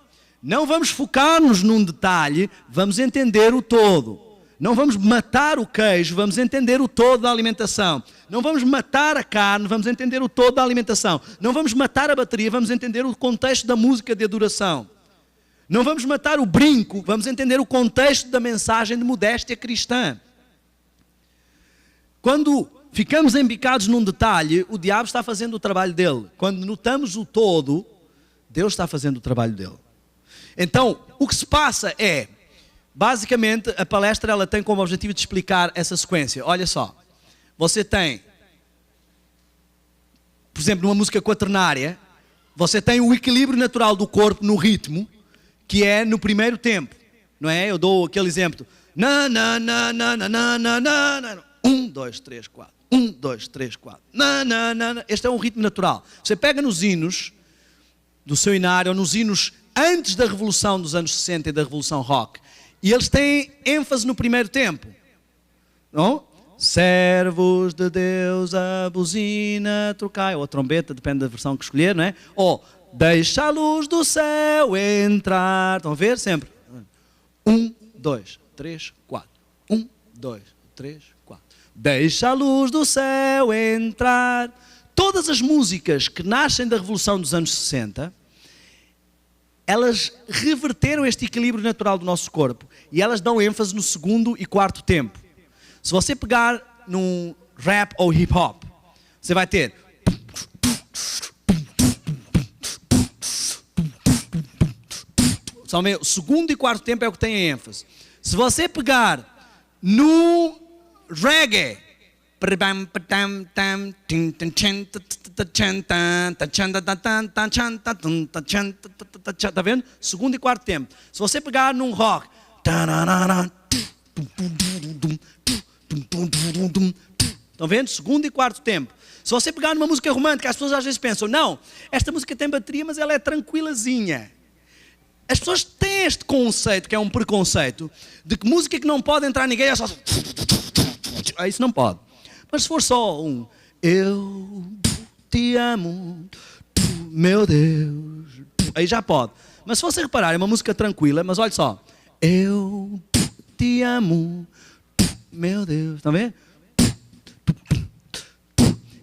Speaker 1: Não vamos focar-nos num detalhe, vamos entender o todo. Não vamos matar o queijo, vamos entender o todo da alimentação. Não vamos matar a carne, vamos entender o todo da alimentação. Não vamos matar a bateria, vamos entender o contexto da música de adoração. Não vamos matar o brinco, vamos entender o contexto da mensagem de modéstia cristã. Quando ficamos embicados num detalhe, o diabo está fazendo o trabalho dele. Quando notamos o todo, Deus está fazendo o trabalho dele. Então, o que se passa é, basicamente, a palestra ela tem como objetivo de explicar essa sequência. Olha só, você tem, por exemplo, numa música quaternária, você tem o equilíbrio natural do corpo no ritmo, que é no primeiro tempo, não é? Eu dou aquele exemplo. Na, na, na, na, na, na, na, na, na. 1, 2, 3, 4. 1, 2, 3, 4. Na, na, na, na. Este é um ritmo natural. Você pega nos hinos do seu inário, ou nos hinos antes da revolução dos anos 60 e da revolução rock, e eles têm ênfase no primeiro tempo. Não? Servos de Deus, a buzina, trocai, ou a trombeta, depende da versão que escolher, não é? Ou deixa a luz do céu entrar. Estão a ver? Sempre. 1, 2, 3, 4. 1, 2, 3, 4. Deixa a luz do céu entrar. Todas as músicas que nascem da revolução dos anos 60, elas reverteram este equilíbrio natural do nosso corpo e elas dão ênfase no segundo e quarto tempo. Se você pegar num rap ou hip hop, você vai ter o segundo e quarto tempo é o que tem ênfase. Se você pegar no reggae, está vendo? Segundo e quarto tempo. Se você pegar num rock, estão vendo? Segundo e quarto tempo. Se você pegar numa música romântica, as pessoas às vezes pensam, não, esta música tem bateria, mas ela é tranquilazinha. As pessoas têm este conceito, que é um preconceito, de que música que não pode entrar ninguém é só... Isso não pode. Mas se for só um eu te amo, meu Deus, aí já pode. Mas se você reparar, é uma música tranquila, mas olha só, eu te amo, meu Deus, estão vendo?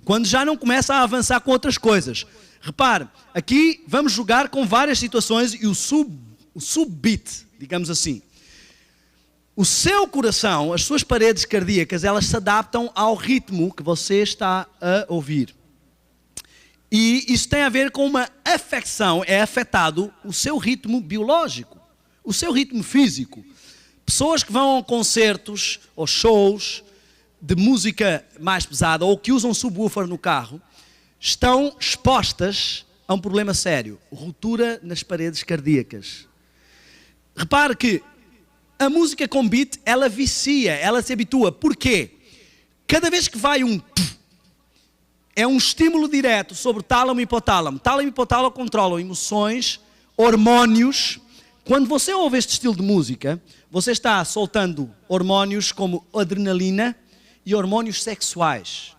Speaker 1: Quando já não começa a avançar com outras coisas. Repare, aqui vamos jogar com várias situações e o subbeat, digamos assim. O seu coração, as suas paredes cardíacas, elas se adaptam ao ritmo que você está a ouvir. E isso tem a ver com uma afecção, é afetado o seu ritmo biológico, o seu ritmo físico. Pessoas que vão a concertos ou shows de música mais pesada ou que usam subwoofer no carro, estão expostas a um problema sério, ruptura nas paredes cardíacas. Repare que a música com beat, ela vicia, ela se habitua. Porquê? Cada vez que vai é um estímulo direto sobre tálamo e hipotálamo. Tálamo e hipotálamo controlam emoções, hormônios, Quando você ouve este estilo de música, você está soltando hormônios como adrenalina e hormônios sexuais.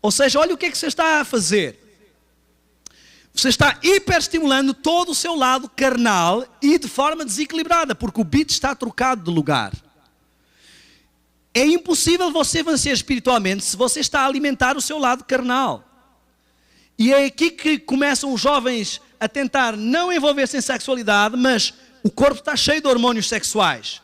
Speaker 1: Ou seja, olha o que é que você está a fazer. Você está hiperestimulando todo o seu lado carnal e de forma desequilibrada, porque o beat está trocado de lugar. É impossível você vencer espiritualmente se você está a alimentar o seu lado carnal. E é aqui que começam os jovens a tentar não envolver-se em sexualidade, mas o corpo está cheio de hormônios sexuais.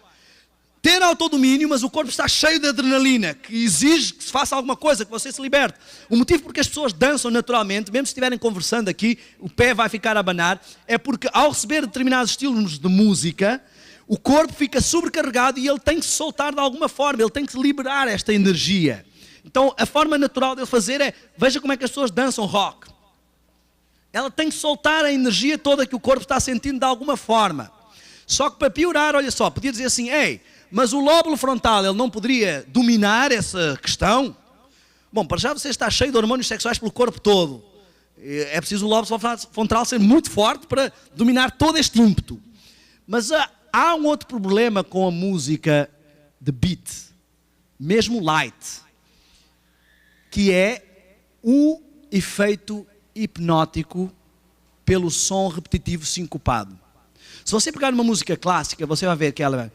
Speaker 1: Ter autodomínio, mas o corpo está cheio de adrenalina, que exige que se faça alguma coisa, que você se liberte. O motivo porque as pessoas dançam naturalmente, mesmo se estiverem conversando aqui, o pé vai ficar a abanar, é porque ao receber determinados estilos de música, o corpo fica sobrecarregado e ele tem que se soltar de alguma forma, ele tem que liberar esta energia. Então a forma natural de ele fazer é, veja como é que as pessoas dançam rock. Ela tem que soltar a energia toda que o corpo está sentindo de alguma forma. Só que para piorar, olha só, podia dizer assim, ei, mas o lóbulo frontal, ele não poderia dominar essa questão? Bom, para já você está cheio de hormônios sexuais pelo corpo todo. É preciso o lóbulo frontal ser muito forte para dominar todo este ímpeto. Mas há um outro problema com a música de beat, mesmo light, que é o efeito hipnótico pelo som repetitivo sincopado. Se você pegar uma música clássica, você vai ver que ela vai...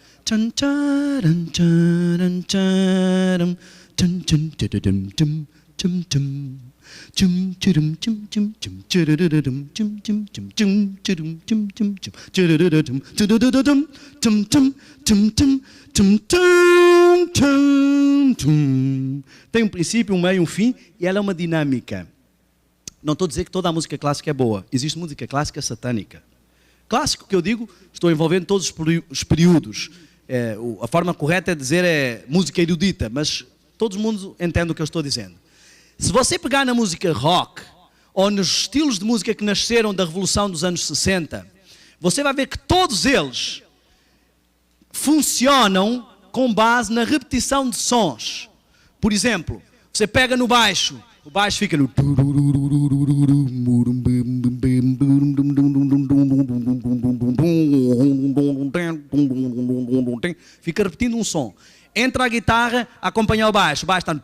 Speaker 1: Tem um princípio, um meio e um fim, e ela é uma dinâmica. Não estou a dizer que toda a música clássica é boa. Existe música clássica satânica. Clássico que eu digo, estou envolvendo todos os períodos. A forma correta é dizer é música erudita, mas todo mundo entende o que eu estou dizendo. Se você pegar na música rock, ou nos estilos de música que nasceram da Revolução dos anos 60, você vai ver que todos eles funcionam com base na repetição de sons. Por exemplo, você pega no baixo, o baixo fica no... Fica repetindo um som. Entra a guitarra a acompanhar o baixo está...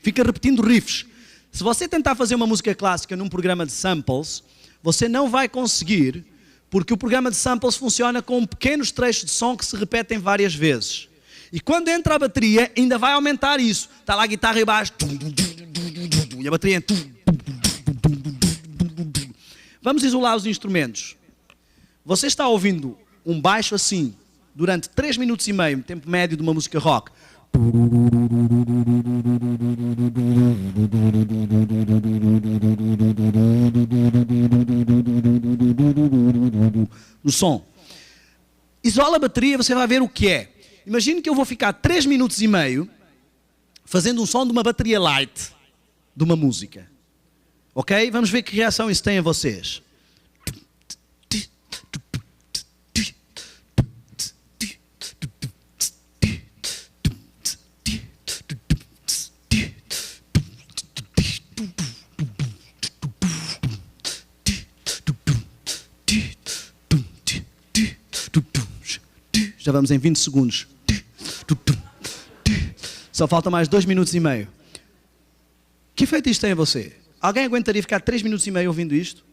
Speaker 1: Fica repetindo riffs. Se você tentar fazer uma música clássica num programa de samples, você não vai conseguir, porque o programa de samples funciona com pequenos trechos de som que se repetem várias vezes. E quando entra a bateria, ainda vai aumentar isso. Está lá a guitarra e baixo. E a bateria... Vamos isolar os instrumentos. Você está ouvindo um baixo assim, durante 3 minutos e meio, tempo médio de uma música rock. No som. Isola a bateria, você vai ver o que é. Imagine que eu vou ficar 3 minutos e meio fazendo um som de uma bateria light de uma música. Ok? Vamos ver que reação isso tem a vocês. Já vamos em 20 segundos. Só falta mais 2 minutos e meio. Que efeito isto tem a você? Alguém aguentaria ficar 3 minutos e meio ouvindo isto?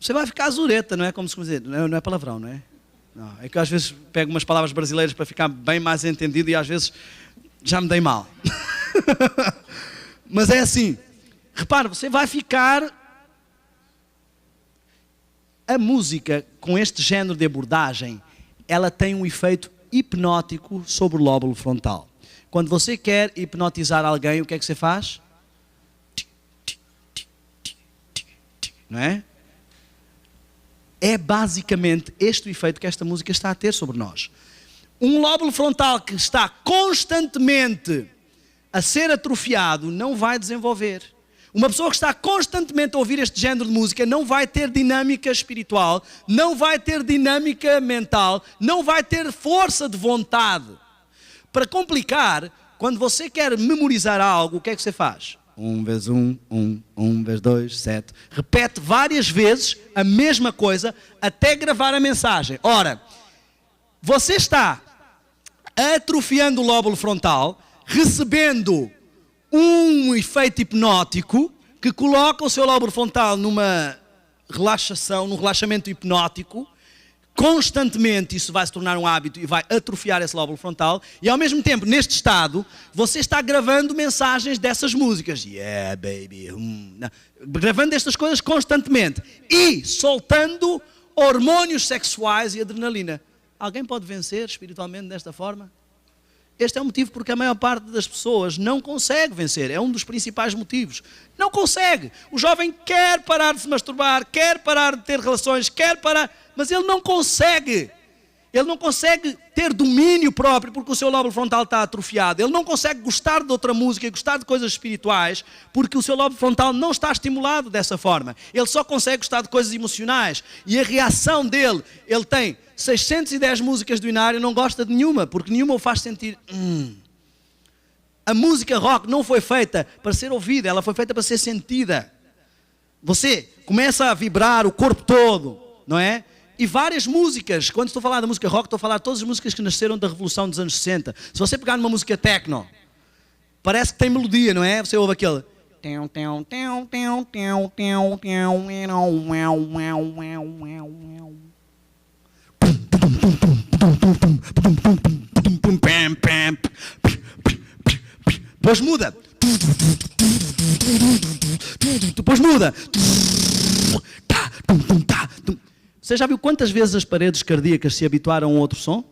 Speaker 1: Você vai ficar azureta, não é? Como se dizer, não é palavrão, não é? Não, é que eu às vezes pego umas palavras brasileiras para ficar bem mais entendido e às vezes já me dei mal. Mas é assim. Repara, você vai ficar... A música com este género de abordagem, ela tem um efeito hipnótico sobre o lóbulo frontal. Quando você quer hipnotizar alguém, o que é que você faz? Não é? É basicamente este o efeito que esta música está a ter sobre nós. Um lóbulo frontal que está constantemente a ser atrofiado não vai desenvolver. Uma pessoa que está constantemente a ouvir este género de música não vai ter dinâmica espiritual, não vai ter dinâmica mental, não vai ter força de vontade. Para complicar, quando você quer memorizar algo, o que é que você faz? 1 vezes 1, 1 vezes 2, 7. Repete várias vezes a mesma coisa até gravar a mensagem. Ora, você está atrofiando o lóbulo frontal, recebendo um efeito hipnótico que coloca o seu lóbulo frontal numa relaxação, num relaxamento hipnótico. Constantemente isso vai se tornar um hábito e vai atrofiar esse lóbulo frontal. E ao mesmo tempo, neste estado, você está gravando mensagens dessas músicas. Yeah, baby. Gravando estas coisas constantemente. E soltando hormônios sexuais e adrenalina. Alguém pode vencer espiritualmente desta forma? Este é o motivo porque a maior parte das pessoas não consegue vencer. É um dos principais motivos. Não consegue. O jovem quer parar de se masturbar, quer parar de ter relações, quer parar... Mas ele não consegue. Ele não consegue ter domínio próprio porque o seu lóbulo frontal está atrofiado. Ele não consegue gostar de outra música, gostar de coisas espirituais porque o seu lóbulo frontal não está estimulado dessa forma. Ele só consegue gostar de coisas emocionais. E a reação dele, ele tem 610 músicas do Inário, não gosta de nenhuma, porque nenhuma o faz sentir... A música rock não foi feita para ser ouvida, ela foi feita para ser sentida. Você começa a vibrar o corpo todo, não é? E várias músicas, quando estou a falar da música rock, estou a falar de todas as músicas que nasceram da Revolução dos anos 60. Se você pegar numa música techno, parece que tem melodia, não é? Você ouve aquele... Depois muda. Depois muda. Você já viu quantas vezes as paredes cardíacas se habituaram a outro som?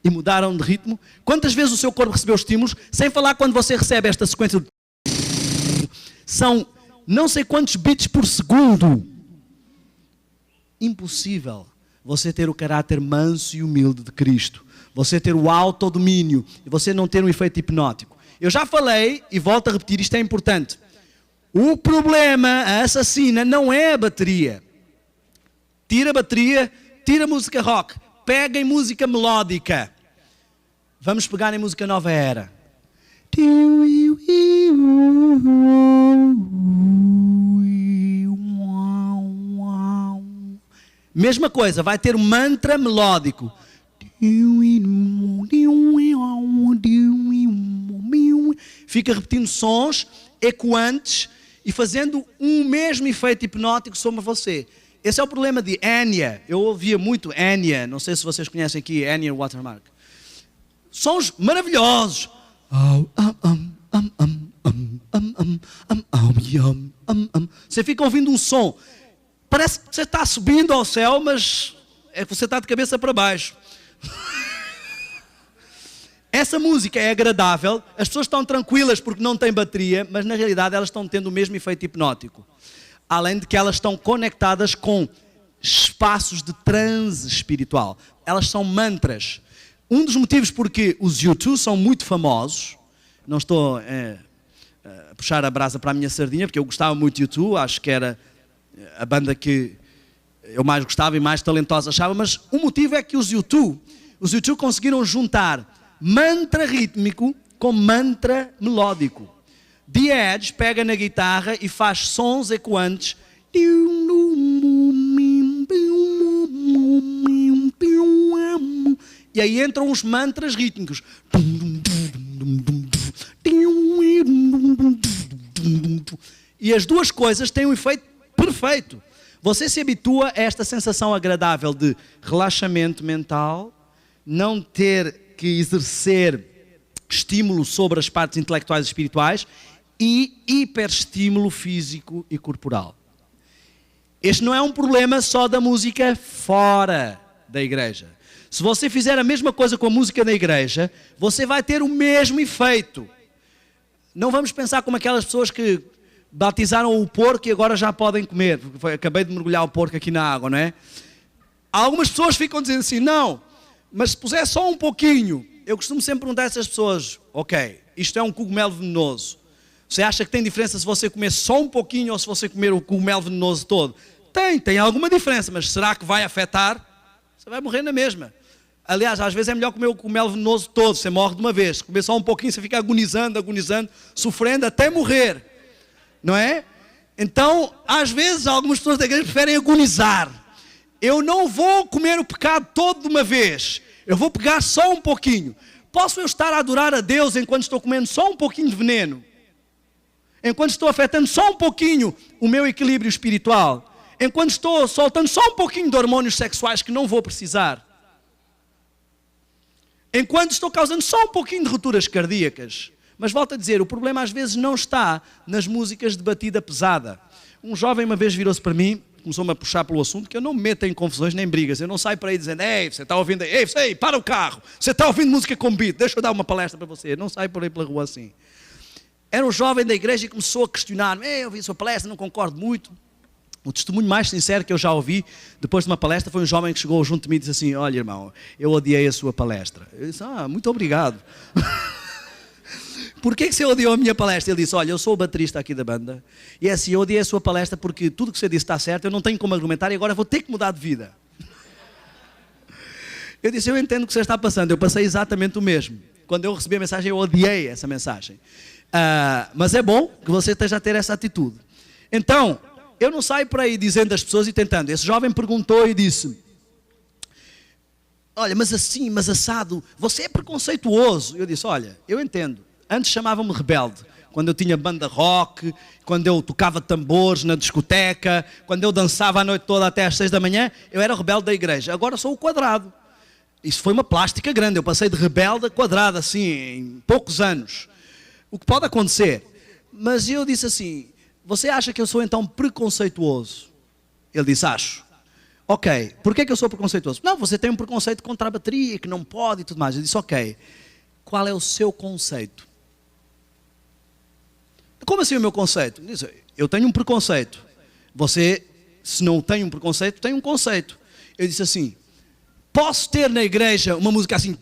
Speaker 1: E mudaram de ritmo? Quantas vezes o seu corpo recebeu estímulos? Sem falar quando você recebe esta sequência. São não sei quantos beats por segundo. Impossível você ter o caráter manso e humilde de Cristo. Você ter o autodomínio e você não ter um efeito hipnótico. Eu já falei e volto a repetir, isto é importante. O problema, a assassina, não é a bateria. Tira a bateria, tira a música rock, pega em música melódica. Vamos pegar em música nova era. Mesma coisa, vai ter um mantra melódico. Fica repetindo sons ecoantes e fazendo um mesmo efeito hipnótico sobre você. Esse é o problema de Enya. Eu ouvia muito Enya, não sei se vocês conhecem aqui, Enya Watermark. Sons maravilhosos. Você fica ouvindo um som. Parece que você está subindo ao céu, mas é que você está de cabeça para baixo. Essa música é agradável, as pessoas estão tranquilas porque não têm bateria, mas na realidade elas estão tendo o mesmo efeito hipnótico. Além de que elas estão conectadas com espaços de transe espiritual. Elas são mantras. Um dos motivos porque os U2 são muito famosos, não estou a puxar a brasa para a minha sardinha, porque eu gostava muito de U2, acho que era a banda que eu mais gostava e mais talentosa achava, mas o motivo é que os U2 conseguiram juntar mantra rítmico com mantra melódico. The Edge pega na guitarra e faz sons ecoantes. E aí entram os mantras rítmicos. E as duas coisas têm um efeito perfeito. Você se habitua a esta sensação agradável de relaxamento mental, não ter que exercer estímulo sobre as partes intelectuais e espirituais e hiperestímulo físico e corporal. Este não é um problema só da música fora da igreja. Se você fizer a mesma coisa com a música da igreja, você vai ter o mesmo efeito. Não vamos pensar como aquelas pessoas que batizaram o porco e agora já podem comer. Acabei de mergulhar o porco aqui na água, não é? Algumas pessoas ficam dizendo assim, não, mas se puser só um pouquinho, eu costumo sempre perguntar a essas pessoas, ok, isto é um cogumelo venenoso. Você acha que tem diferença se você comer só um pouquinho ou se você comer o cogumelo venenoso todo? Tem alguma diferença, mas será que vai afetar? Você vai morrer na mesma. Aliás, às vezes é melhor comer o cogumelo venenoso todo, você morre de uma vez. Se comer só um pouquinho, você fica agonizando, sofrendo até morrer. não é? Então, às vezes, algumas pessoas da igreja preferem agonizar. Eu não vou comer o pecado todo de uma vez. Eu vou pegar só um pouquinho. Posso eu estar a adorar a Deus enquanto estou comendo só um pouquinho de veneno? Enquanto estou afetando só um pouquinho o meu equilíbrio espiritual? Enquanto estou soltando só um pouquinho de hormônios sexuais que não vou precisar? Enquanto estou causando só um pouquinho de rupturas cardíacas? Mas volto a dizer, o problema às vezes não está nas músicas de batida pesada. Um jovem uma vez virou-se para mim, começou-me a puxar pelo assunto, que eu não me meto em confusões nem brigas. Eu não saio para aí dizendo, ei, você está ouvindo, ei, para o carro, você está ouvindo música com beat, deixa eu dar uma palestra para você. Eu não saio por aí pela rua assim. Era um jovem da igreja e começou a questionar-me, eu ouvi a sua palestra, não concordo muito. O testemunho mais sincero que eu já ouvi depois de uma palestra foi um jovem que chegou junto de mim e disse assim, olha irmão, eu odiei a sua palestra. Eu disse, muito obrigado. Por que você odiou a minha palestra? Ele disse, olha, eu sou o baterista aqui da banda, e é assim, eu odiei a sua palestra porque tudo que você disse está certo, eu não tenho como argumentar e agora vou ter que mudar de vida. Eu disse, eu entendo o que você está passando, eu passei exatamente o mesmo. Quando eu recebi a mensagem, eu odiei essa mensagem. Mas é bom que você esteja a ter essa atitude. Então, eu não saio por aí dizendo às pessoas e tentando. Esse jovem perguntou e disse, olha, mas assim, mas assado, você é preconceituoso. Eu disse, olha, eu entendo. Antes chamavam-me rebelde, quando eu tinha banda rock, quando eu tocava tambores na discoteca, quando eu dançava a noite toda até às 6 da manhã, eu era o rebelde da igreja. Agora sou o quadrado. Isso foi uma plástica grande, eu passei de rebelde a quadrado, assim, em poucos anos. O que pode acontecer. Mas eu disse assim, você acha que eu sou então preconceituoso? Ele disse, acho. Ok, por que eu sou preconceituoso? Não, você tem um preconceito contra a bateria, que não pode e tudo mais. Eu disse, ok, qual é o seu conceito? Como assim o meu conceito? Eu tenho um preconceito. Você, se não tem um preconceito, tem um conceito. Eu disse assim, posso ter na igreja uma música assim?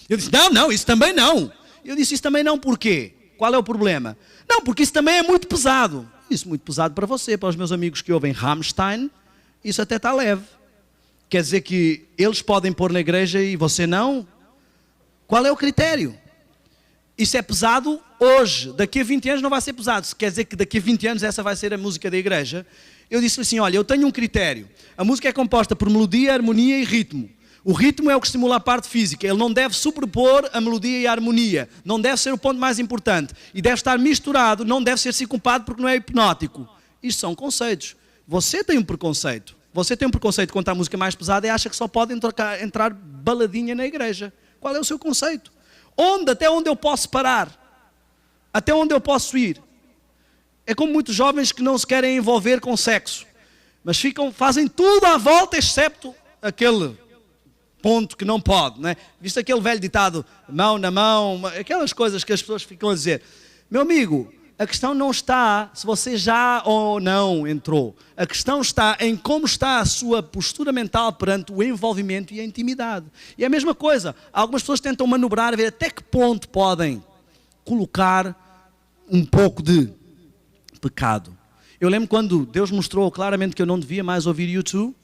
Speaker 1: Eu disse, não, isso também não. Eu disse, isso também não, por quê? Qual é o problema? Não, porque isso também é muito pesado. Isso muito pesado para você, para os meus amigos que ouvem Rammstein, isso até está leve. Quer dizer que eles podem pôr na igreja e você não? Qual é o critério? Isso é pesado hoje, daqui a 20 anos não vai ser pesado. Se quer dizer que daqui a 20 anos essa vai ser a música da igreja. Eu disse assim, olha, eu tenho um critério. A música é composta por melodia, harmonia e ritmo. O ritmo é o que estimula a parte física. Ele não deve sobrepor a melodia e a harmonia. Não deve ser o ponto mais importante. E deve estar misturado, não deve ser sincopado porque não é hipnótico. Isto são conceitos. Você tem um preconceito. Você tem um preconceito contra a música mais pesada e acha que só pode entrar baladinha na igreja. Qual é o seu conceito? Até onde eu posso parar? Até onde eu posso ir? É como muitos jovens que não se querem envolver com sexo, mas fazem tudo à volta, excepto aquele ponto que não pode, não é? Visto aquele velho ditado, mão na mão, aquelas coisas que as pessoas ficam a dizer. Meu amigo, a questão não está se você já ou não entrou. A questão está em como está a sua postura mental perante o envolvimento e a intimidade. E é a mesma coisa. Algumas pessoas tentam manobrar, a ver até que ponto podem colocar um pouco de pecado. Eu lembro quando Deus mostrou claramente que eu não devia mais ouvir YouTube,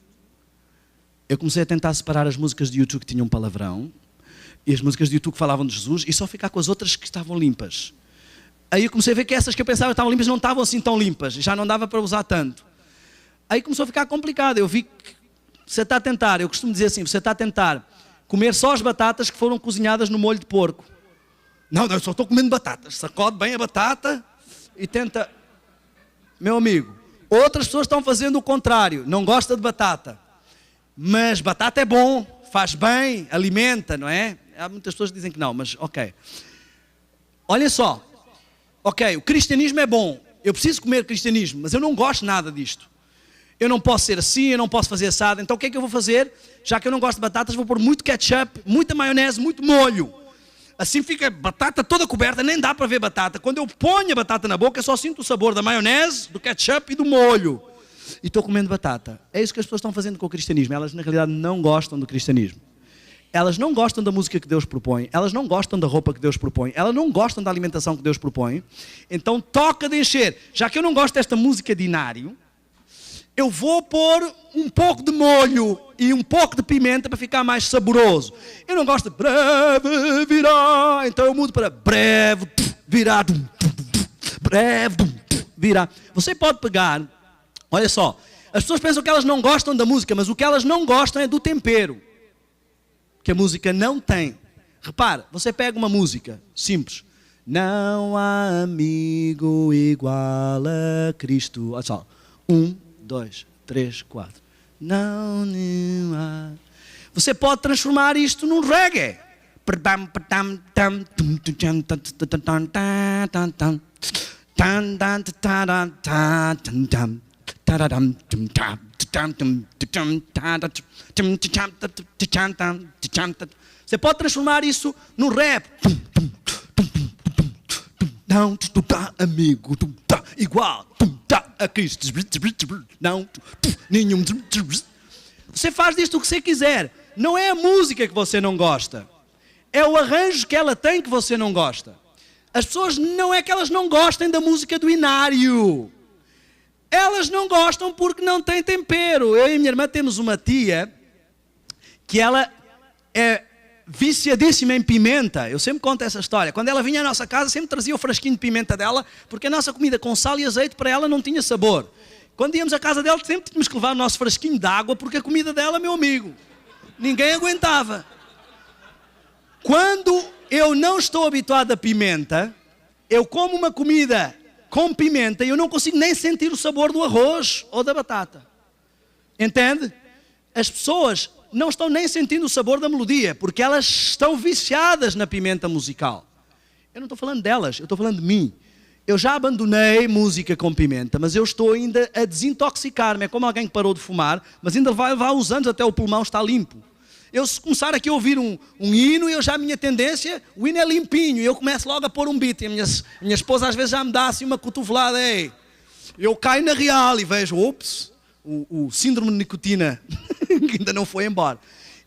Speaker 1: eu comecei a tentar separar as músicas de YouTube que tinham palavrão e as músicas de YouTube que falavam de Jesus e só ficar com as outras que estavam limpas. Aí eu comecei a ver que essas que eu pensava que estavam limpas não estavam assim tão limpas, já não dava para usar tanto. Aí começou a ficar complicado, eu vi que você está a tentar, eu costumo dizer assim, você está a tentar comer só as batatas que foram cozinhadas no molho de porco. Não, eu só estou comendo batatas, sacode bem a batata e tenta... Meu amigo, outras pessoas estão fazendo o contrário, não gosta de batata, mas batata é bom, faz bem, alimenta, não é? Há muitas pessoas que dizem que não, mas ok. Olha só. Ok, o cristianismo é bom, eu preciso comer cristianismo, mas eu não gosto nada disto. Eu não posso ser assim, eu não posso fazer assado, então o que é que eu vou fazer? Já que eu não gosto de batatas, vou pôr muito ketchup, muita maionese, muito molho. Assim fica a batata toda coberta, nem dá para ver batata. Quando eu ponho a batata na boca, eu só sinto o sabor da maionese, do ketchup e do molho. E estou comendo batata. É isso que as pessoas estão fazendo com o cristianismo. Elas na realidade não gostam do cristianismo. Elas não gostam da música que Deus propõe, elas não gostam da roupa que Deus propõe, elas não gostam da alimentação que Deus propõe. Então toca de encher. Já que eu não gosto desta música dinário, eu vou pôr um pouco de molho e um pouco de pimenta para ficar mais saboroso. Eu não gosto de breve virá, então eu mudo para breve virar, breve, virar. Você pode pegar, olha só, as pessoas pensam que elas não gostam da música, mas o que elas não gostam é do tempero que a música não tem. Repare, você pega uma música simples. Não há amigo igual a Cristo. Olha só. 1, 2, 3, 4. Não há. Você pode transformar isto num reggae. Você pode transformar isso num rap. Não, amigo, igual a Cristo. Não, nenhum. Você faz disto o que você quiser. Não é a música que você não gosta. É o arranjo que ela tem que você não gosta. As pessoas não é que elas não gostem da música do Inário. Elas não gostam porque não tem tempero. Eu e a minha irmã temos uma tia que ela é viciadíssima em pimenta. Eu sempre conto essa história. Quando ela vinha à nossa casa, sempre trazia o frasquinho de pimenta dela, porque a nossa comida com sal e azeite para ela não tinha sabor. Quando íamos à casa dela, sempre tínhamos que levar o nosso frasquinho de água, porque a comida dela, meu amigo, ninguém aguentava. Quando eu não estou habituado a pimenta, eu como uma comida com pimenta e eu não consigo nem sentir o sabor do arroz ou da batata. Entende? As pessoas não estão nem sentindo o sabor da melodia, porque elas estão viciadas na pimenta musical. Eu não estou falando delas, eu estou falando de mim. Eu já abandonei música com pimenta, mas eu estou ainda a desintoxicar-me. É como alguém que parou de fumar, mas ainda vai levar uns anos até o pulmão estar limpo. Eu se começar aqui a ouvir um hino, a minha tendência, o hino é limpinho, e eu começo logo a pôr um beat. E a minha esposa às vezes já me dá assim uma cotovelada. Ei, eu caio na real e vejo, ops, o síndrome de nicotina, que ainda não foi embora.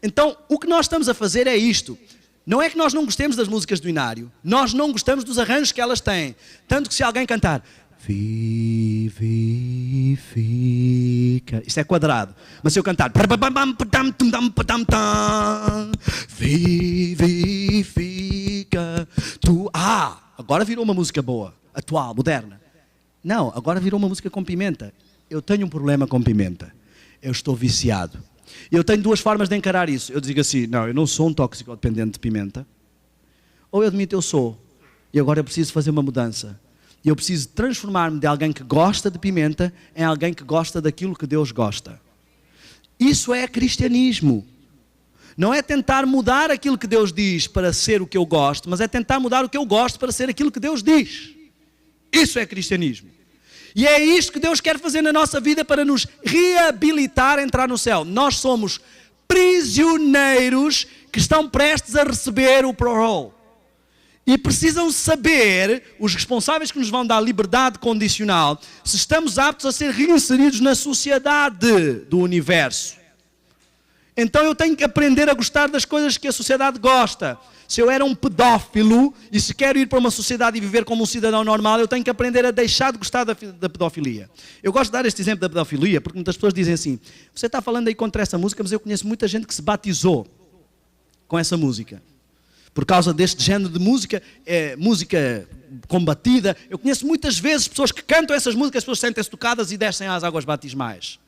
Speaker 1: Então, o que nós estamos a fazer é isto. Não é que nós não gostemos das músicas do Inário, nós não gostamos dos arranjos que elas têm. Tanto que se alguém cantar vivifica, isto é quadrado, mas se eu cantar vivifica tu, agora virou uma música boa, atual, moderna. Não, agora virou uma música com pimenta. Eu tenho um problema com pimenta, eu estou viciado. Eu tenho duas formas de encarar isso. Eu digo assim, não, eu não sou um toxicodependente de pimenta. Ou eu admito, eu sou. E agora eu preciso fazer uma mudança. E eu preciso transformar-me de alguém que gosta de pimenta em alguém que gosta daquilo que Deus gosta. Isso é cristianismo. Não é tentar mudar aquilo que Deus diz para ser o que eu gosto, mas é tentar mudar o que eu gosto para ser aquilo que Deus diz. Isso é cristianismo. E é isto que Deus quer fazer na nossa vida para nos reabilitar a entrar no céu. Nós somos prisioneiros que estão prestes a receber o parole. E precisam saber, os responsáveis que nos vão dar liberdade condicional, se estamos aptos a ser reinseridos na sociedade do universo. Então eu tenho que aprender a gostar das coisas que a sociedade gosta. Se eu era um pedófilo e se quero ir para uma sociedade e viver como um cidadão normal, eu tenho que aprender a deixar de gostar da pedofilia. Eu gosto de dar este exemplo da pedofilia porque muitas pessoas dizem assim, você está falando aí contra essa música, mas eu conheço muita gente que se batizou com essa música. Por causa deste género de música, música combatida. Eu conheço muitas vezes pessoas que cantam essas músicas, as pessoas sentem-se tocadas e descem às águas batismais.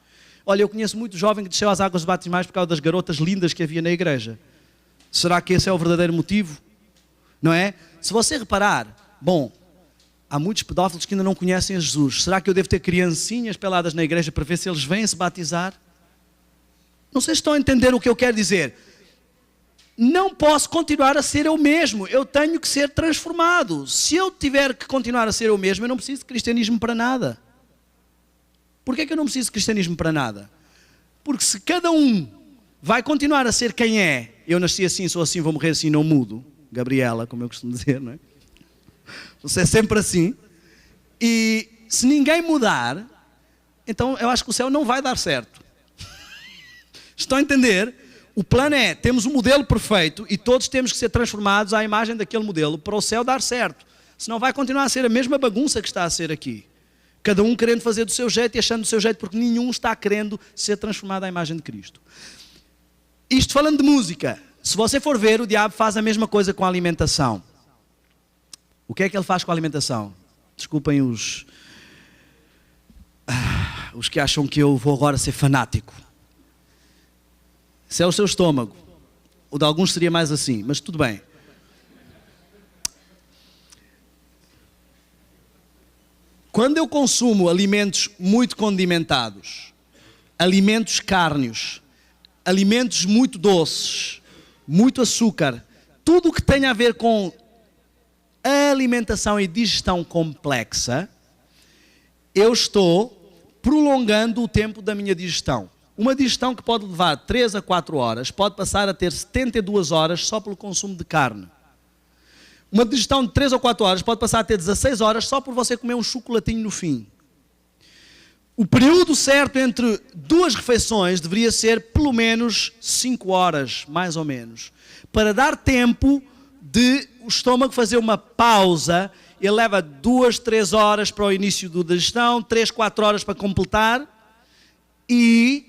Speaker 1: Olha, eu conheço muito jovem que desceu às águas batismais por causa das garotas lindas que havia na igreja. Será que esse é o verdadeiro motivo? Não é? Se você reparar, bom, há muitos pedófilos que ainda não conhecem a Jesus. Será que eu devo ter criancinhas peladas na igreja para ver se eles vêm se batizar? Não sei se estão a entender o que eu quero dizer. Não posso continuar a ser eu mesmo. Eu tenho que ser transformado. Se eu tiver que continuar a ser eu mesmo, eu não preciso de cristianismo para nada. Porquê que eu não preciso de cristianismo para nada? Porque se cada um vai continuar a ser quem é, eu nasci assim, sou assim, vou morrer assim, não mudo. Gabriela, como eu costumo dizer, não é? Você é sempre assim. E se ninguém mudar, então eu acho que o céu não vai dar certo. Estão a entender? O plano é, temos um modelo perfeito e todos temos que ser transformados à imagem daquele modelo para o céu dar certo. Senão vai continuar a ser a mesma bagunça que está a ser aqui. Cada um querendo fazer do seu jeito e achando do seu jeito, porque nenhum está querendo ser transformado à imagem de Cristo. Isto falando de música, se você for ver, o diabo faz a mesma coisa com a alimentação. O que é que ele faz com a alimentação? Desculpem os que acham que eu vou agora ser fanático. Se é o seu estômago. O de alguns seria mais assim, mas tudo bem. Quando eu consumo alimentos muito condimentados, alimentos cárneos, alimentos muito doces, muito açúcar, tudo o que tem a ver com alimentação e digestão complexa, eu estou prolongando o tempo da minha digestão. Uma digestão que pode levar 3 a 4 horas, pode passar a ter 72 horas só pelo consumo de carne. Uma digestão de 3 ou 4 horas pode passar a ter 16 horas só por você comer um chocolatinho no fim. O período certo entre 2 refeições deveria ser pelo menos 5 horas, mais ou menos, para dar tempo de o estômago fazer uma pausa. Ele leva 2, 3 horas para o início da digestão, 3, 4 horas para completar, e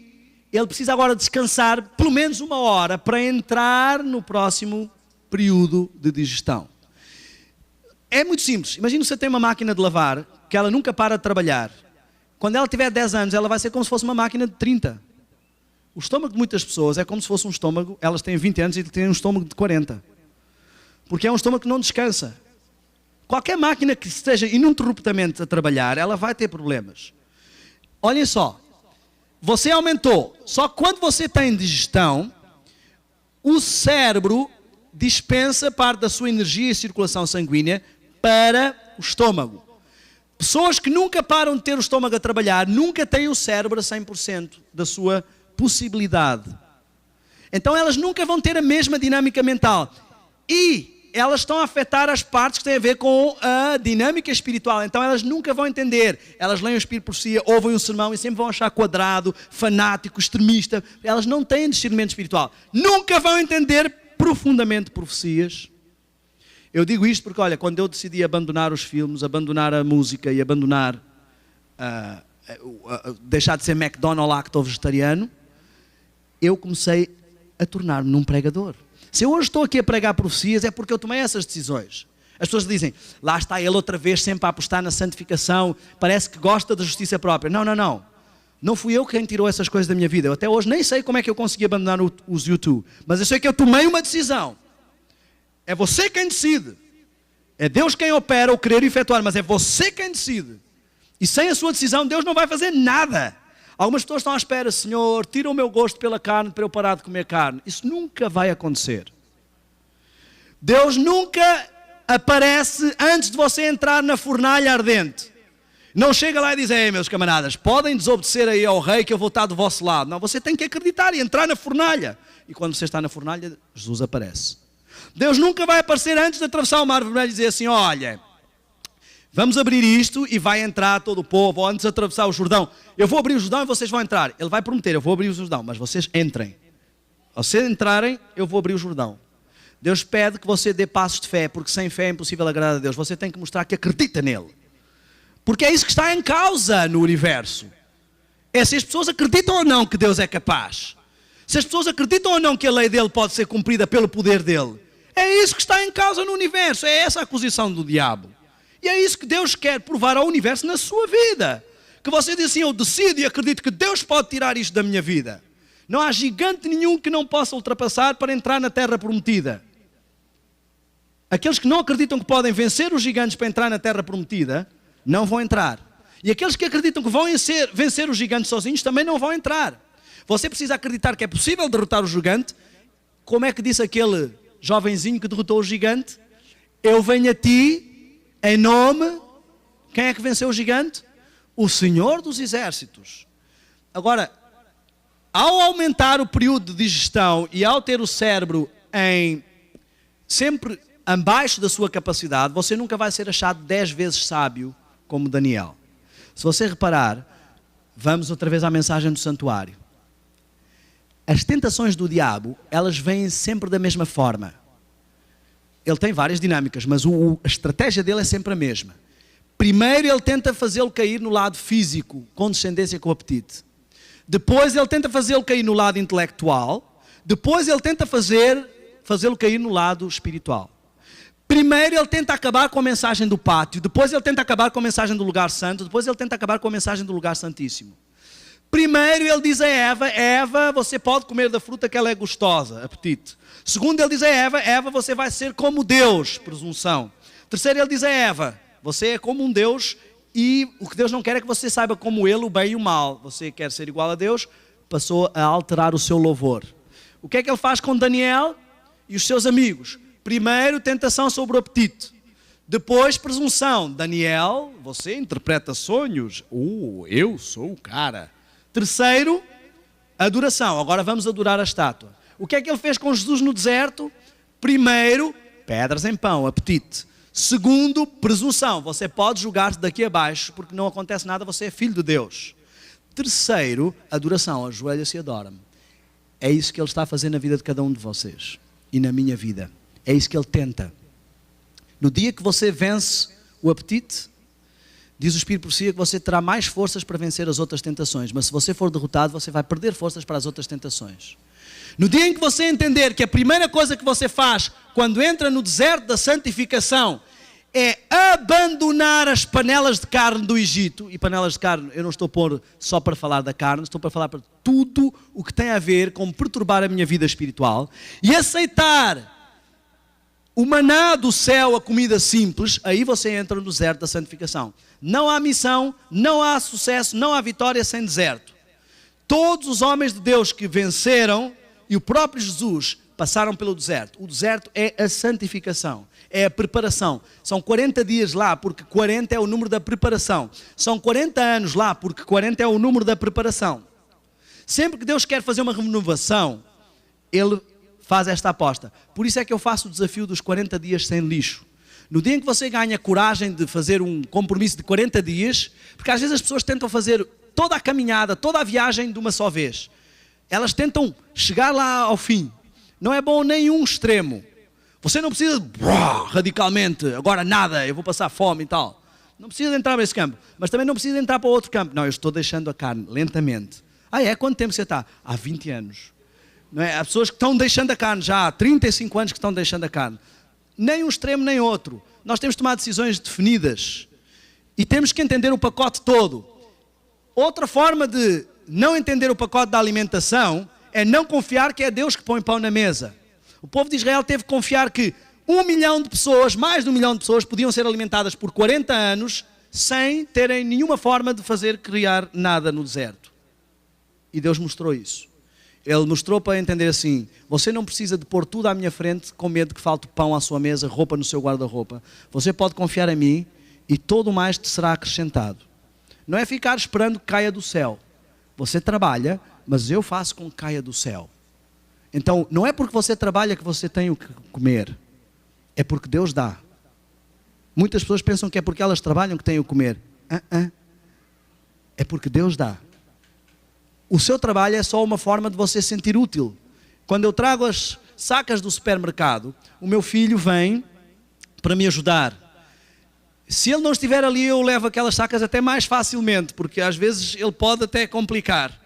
Speaker 1: ele precisa agora descansar pelo menos 1 hora para entrar no próximo período de digestão. É muito simples. Imagina que você tem uma máquina de lavar que ela nunca para de trabalhar. Quando ela tiver 10 anos, ela vai ser como se fosse uma máquina de 30. O estômago de muitas pessoas é como se fosse um estômago, elas têm 20 anos e têm um estômago de 40. Porque é um estômago que não descansa. Qualquer máquina que esteja ininterruptamente a trabalhar, ela vai ter problemas. Olhem só, você aumentou, só que quando você tem digestão, o cérebro dispensa parte da sua energia e circulação sanguínea para o estômago. Pessoas que nunca param de ter o estômago a trabalhar, nunca têm o cérebro a 100% da sua possibilidade. Então elas nunca vão ter a mesma dinâmica mental. E elas estão a afetar as partes que têm a ver com a dinâmica espiritual. Então elas nunca vão entender. Elas leem o Espírito por si, ouvem um sermão e sempre vão achar quadrado, fanático, extremista. Elas não têm discernimento espiritual. Nunca vão entender profundamente profecias. Eu digo isto porque, olha, quando eu decidi abandonar os filmes, abandonar a música e abandonar, deixar de ser McDonald's lacto vegetariano, eu comecei a tornar-me num pregador. Se eu hoje estou aqui a pregar profecias é porque eu tomei essas decisões. As pessoas dizem, lá está ele outra vez sempre a apostar na santificação, parece que gosta da justiça própria. Não, não, não. Não fui eu quem tirou essas coisas da minha vida. Eu até hoje nem sei como é que eu consegui abandonar os YouTube. Mas eu sei que eu tomei uma decisão. É você quem decide. É Deus quem opera o querer e efetuar, mas é você quem decide. E sem a sua decisão, Deus não vai fazer nada. Algumas pessoas estão à espera, Senhor, tira o meu gosto pela carne para eu parar de comer carne. Isso nunca vai acontecer. Deus nunca aparece antes de você entrar na fornalha ardente. Não chega lá e diz, ei meus camaradas, podem desobedecer aí ao rei que eu vou estar do vosso lado. Não, você tem que acreditar e entrar na fornalha. E quando você está na fornalha, Jesus aparece. Deus nunca vai aparecer antes de atravessar o mar vermelho e dizer assim, olha, vamos abrir isto e vai entrar todo o povo, ou antes de atravessar o Jordão. Eu vou abrir o Jordão e vocês vão entrar. Ele vai prometer, eu vou abrir o Jordão, mas vocês entrem. Ao vocês entrarem, eu vou abrir o Jordão. Deus pede que você dê passos de fé, porque sem fé é impossível agradar a Deus. Você tem que mostrar que acredita nele. Porque é isso que está em causa no universo. É se as pessoas acreditam ou não que Deus é capaz. Se as pessoas acreditam ou não que a lei dele pode ser cumprida pelo poder dele. É isso que está em causa no universo. É essa a acusação do diabo. E é isso que Deus quer provar ao universo na sua vida. Que você diz assim, eu decido e acredito que Deus pode tirar isto da minha vida. Não há gigante nenhum que não possa ultrapassar para entrar na terra prometida. Aqueles que não acreditam que podem vencer os gigantes para entrar na terra prometida, não vão entrar. E aqueles que acreditam que vão vencer os gigantes sozinhos também não vão entrar. Você precisa acreditar que é possível derrotar o gigante. Como é que disse aquele jovenzinho que derrotou o gigante? Eu venho a ti em nome... Quem é que venceu o gigante? O Senhor dos Exércitos. Agora, ao aumentar o período de digestão e ao ter o cérebro sempre abaixo da sua capacidade, você nunca vai ser achado 10 vezes sábio como Daniel. Se você reparar, vamos outra vez à mensagem do santuário. As tentações do diabo, elas vêm sempre da mesma forma. Ele tem várias dinâmicas, mas a estratégia dele é sempre a mesma. Primeiro ele tenta fazê-lo cair no lado físico, condescendência com o apetite. Depois ele tenta fazê-lo cair no lado intelectual. Depois ele tenta fazê-lo cair no lado espiritual. Primeiro ele tenta acabar com a mensagem do pátio, depois ele tenta acabar com a mensagem do lugar santo, depois ele tenta acabar com a mensagem do lugar santíssimo. Primeiro ele diz a Eva, Eva, você pode comer da fruta que ela é gostosa, apetite. Segundo ele diz a Eva, Eva, você vai ser como Deus, presunção. Terceiro ele diz a Eva, você é como um Deus e o que Deus não quer é que você saiba como Ele, o bem e o mal. Você quer ser igual a Deus, passou a alterar o seu louvor. O que é que ele faz com Daniel e os seus amigos? Primeiro, tentação sobre o apetite. Depois, presunção. Daniel, você interpreta sonhos? Eu sou o cara. Terceiro, adoração. Agora vamos adorar a estátua. O que é que ele fez com Jesus no deserto? Primeiro, pedras em pão, apetite. Segundo, presunção. Você pode julgar-se daqui abaixo porque não acontece nada, você é filho de Deus. Terceiro, adoração. Ajoelha-se e adora-me. É isso que ele está a fazer na vida de cada um de vocês e na minha vida. É isso que ele tenta. No dia que você vence o apetite, diz o Espírito por si que você terá mais forças para vencer as outras tentações. Mas se você for derrotado, você vai perder forças para as outras tentações. No dia em que você entender que a primeira coisa que você faz quando entra no deserto da santificação é abandonar as panelas de carne do Egito, e panelas de carne eu não estou a pôr só para falar da carne, estou para falar para tudo o que tem a ver com perturbar a minha vida espiritual, e aceitar o maná do céu, a comida simples, aí você entra no deserto da santificação. Não há missão, não há sucesso, não há vitória sem deserto. Todos os homens de Deus que venceram, e o próprio Jesus, passaram pelo deserto. O deserto é a santificação, é a preparação. São 40 dias lá, porque 40 é o número da preparação. São 40 anos lá, porque 40 é o número da preparação. Sempre que Deus quer fazer uma renovação, Ele faz esta aposta. Por isso é que eu faço o desafio dos 40 dias sem lixo. No dia em que você ganha coragem de fazer um compromisso de 40 dias, porque às vezes as pessoas tentam fazer toda a caminhada, toda a viagem de uma só vez. Elas tentam chegar lá ao fim. Não é bom nenhum extremo. Você não precisa radicalmente, agora nada, eu vou passar fome e tal. Não precisa entrar nesse campo. Mas também não precisa entrar para outro campo. Não, eu estou deixando a carne lentamente. Quanto tempo você está? Há 20 anos. Não é? Há pessoas que estão deixando a carne já há 35 anos que estão deixando a carne. Nem um extremo nem outro. Nós temos de tomar decisões definidas. E temos que entender o pacote todo. Outra forma de não entender o pacote da alimentação é não confiar que é Deus que põe pão na mesa. O povo de Israel teve que confiar que 1 milhão de pessoas, mais de 1 milhão de pessoas, podiam ser alimentadas por 40 anos sem terem nenhuma forma de fazer criar nada no deserto. E Deus mostrou isso. Ele mostrou para entender assim, você não precisa de pôr tudo à minha frente com medo que falte pão à sua mesa, roupa no seu guarda-roupa. Você pode confiar em mim e todo o mais te será acrescentado. Não é ficar esperando que caia do céu. Você trabalha, mas eu faço com que caia do céu. Então, não é porque você trabalha que você tem o que comer. É porque Deus dá. Muitas pessoas pensam que é porque elas trabalham que têm o que comer. É porque Deus dá. O seu trabalho é só uma forma de você se sentir útil. Quando eu trago as sacas do supermercado, o meu filho vem para me ajudar. Se ele não estiver ali, eu levo aquelas sacas até mais facilmente, porque às vezes ele pode até complicar.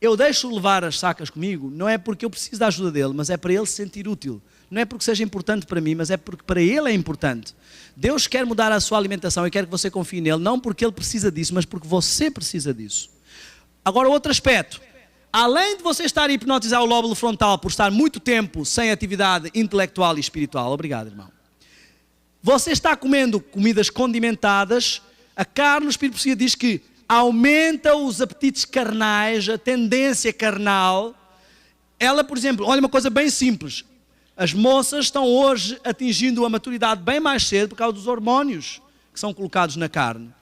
Speaker 1: Eu deixo levar as sacas comigo, não é porque eu preciso da ajuda dele, mas é para ele se sentir útil. Não é porque seja importante para mim, mas é porque para ele é importante. Deus quer mudar a sua alimentação e quer que você confie nele, não porque ele precisa disso, mas porque você precisa disso. Agora, outro aspecto. Além de você estar a hipnotizar o lóbulo frontal por estar muito tempo sem atividade intelectual e espiritual, obrigado, irmão. Você está comendo comidas condimentadas, a carne, o Espírito Profecia diz que aumenta os apetites carnais, a tendência carnal. Ela, por exemplo, olha uma coisa bem simples. As moças estão hoje atingindo a maturidade bem mais cedo por causa dos hormônios que são colocados na carne.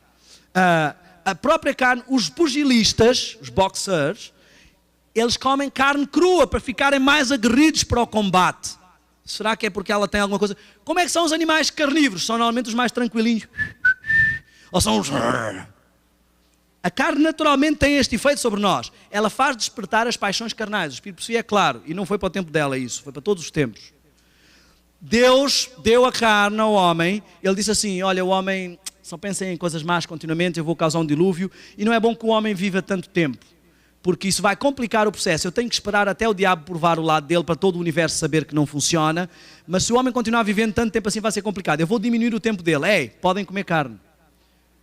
Speaker 1: A própria carne, os pugilistas, os boxers, eles comem carne crua para ficarem mais aguerridos para o combate. Será que é porque ela tem alguma coisa? Como é que são os animais carnívoros? São normalmente os mais tranquilinhos? Ou são os... A carne naturalmente tem este efeito sobre nós. Ela faz despertar as paixões carnais. O Espírito Profecia é claro, e não foi para o tempo dela isso, foi para todos os tempos. Deus deu a carne ao homem, ele disse assim, olha, o homem só pensa em coisas más continuamente, eu vou causar um dilúvio, e não é bom que o homem viva tanto tempo. porque isso vai complicar o processo. Eu tenho que esperar até o diabo provar o lado dele para todo o universo saber que não funciona, mas se o homem continuar vivendo tanto tempo assim vai ser complicado. Eu vou diminuir o tempo dele. Ei, podem comer carne.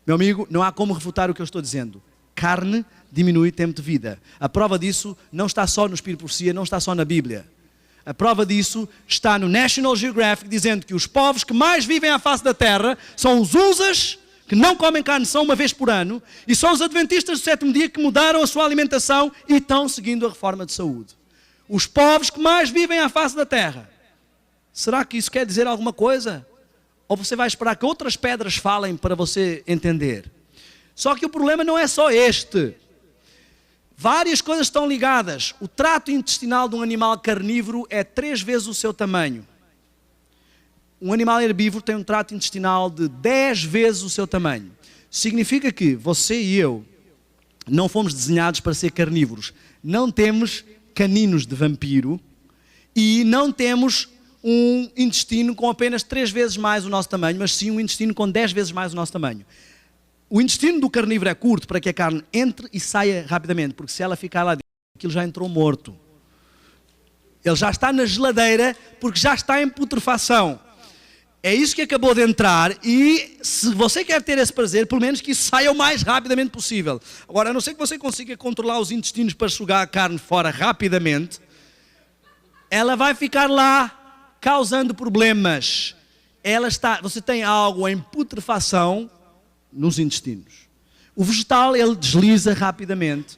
Speaker 1: Meu amigo, não há como refutar o que eu estou dizendo. Carne diminui tempo de vida. A prova disso não está só no Espírito de Profecia, não está só na Bíblia. A prova disso está no National Geographic, dizendo que os povos que mais vivem à face da terra são os Usas, que não comem carne só uma vez por ano, e são os Adventistas do sétimo dia que mudaram a sua alimentação e estão seguindo a reforma de saúde. Os povos que mais vivem à face da terra. Será que isso quer dizer alguma coisa? Ou você vai esperar que outras pedras falem para você entender? Só que o problema não é só este. Várias coisas estão ligadas. O trato intestinal de um animal carnívoro é 3 vezes o seu tamanho. Um animal herbívoro tem um trato intestinal de 10 vezes o seu tamanho. Significa que você e eu não fomos desenhados para ser carnívoros. Não temos caninos de vampiro e não temos um intestino com apenas 3 vezes mais o nosso tamanho, mas sim um intestino com 10 vezes mais o nosso tamanho. O intestino do carnívoro é curto para que a carne entre e saia rapidamente, porque se ela ficar lá dentro, aquilo já entrou morto. Ele já está na geladeira porque já está em putrefação. É isso que acabou de entrar e se você quer ter esse prazer, pelo menos que isso saia o mais rapidamente possível. Agora, a não ser que você consiga controlar os intestinos para sugar a carne fora rapidamente, ela vai ficar lá causando problemas. Você tem algo em putrefação nos intestinos. O vegetal, ele desliza rapidamente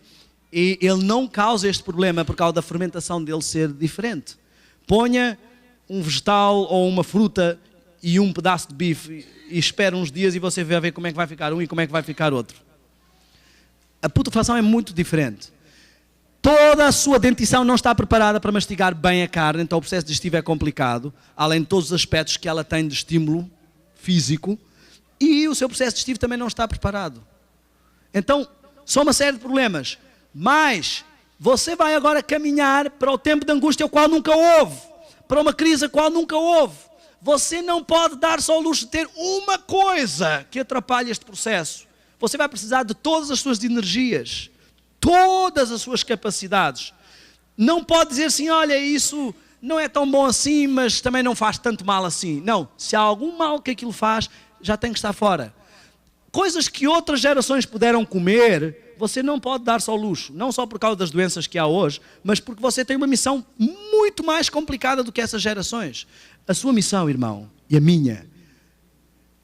Speaker 1: e ele não causa este problema por causa da fermentação dele ser diferente. Ponha um vegetal ou uma fruta e um pedaço de bife e espera uns dias e você vai ver como é que vai ficar um e como é que vai ficar outro. A putrefação é muito diferente. Toda a sua dentição não está preparada para mastigar bem a carne, então o processo digestivo é complicado, além de todos os aspectos que ela tem de estímulo físico, e o seu processo digestivo também não está preparado. Então, são uma série de problemas, mas você vai agora caminhar para o tempo de angústia o qual nunca houve, para uma crise a qual nunca houve. Você não pode dar só o luxo de ter uma coisa que atrapalhe este processo. Você vai precisar de todas as suas energias, todas as suas capacidades. Não pode dizer assim, olha, isso não é tão bom assim, mas também não faz tanto mal assim. Não, se há algum mal que aquilo faz, já tem que estar fora. Coisas que outras gerações puderam comer, você não pode dar só luxo. Não só por causa das doenças que há hoje, mas porque você tem uma missão muito mais complicada do que essas gerações. A sua missão, irmão, e a minha,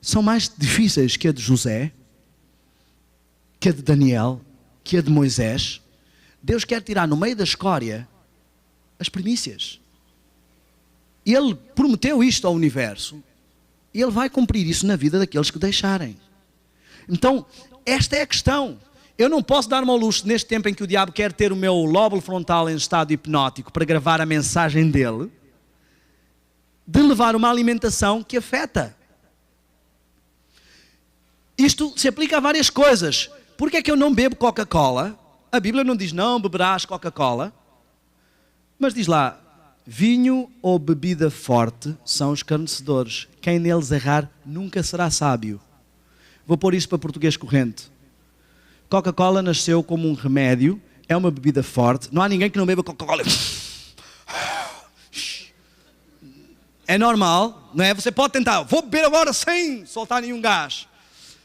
Speaker 1: são mais difíceis que a de José, que a de Daniel, que a de Moisés. Deus quer tirar no meio da escória as primícias. Ele prometeu isto ao universo e Ele vai cumprir isso na vida daqueles que deixarem. Então, esta é a questão. Eu não posso dar-me ao luxo, neste tempo em que o diabo quer ter o meu lóbulo frontal em estado hipnótico para gravar a mensagem dele, de levar uma alimentação que afeta. Isto se aplica a várias coisas. Por que é que eu não bebo Coca-Cola? A Bíblia não diz não beberás Coca-Cola, mas diz lá, vinho ou bebida forte são os escarnecedores. Quem neles errar nunca será sábio. Vou pôr isto para português corrente. Coca-Cola nasceu como um remédio, é uma bebida forte. Não há ninguém que não beba Coca-Cola. É normal, não é? Você pode tentar, vou beber agora sem soltar nenhum gás.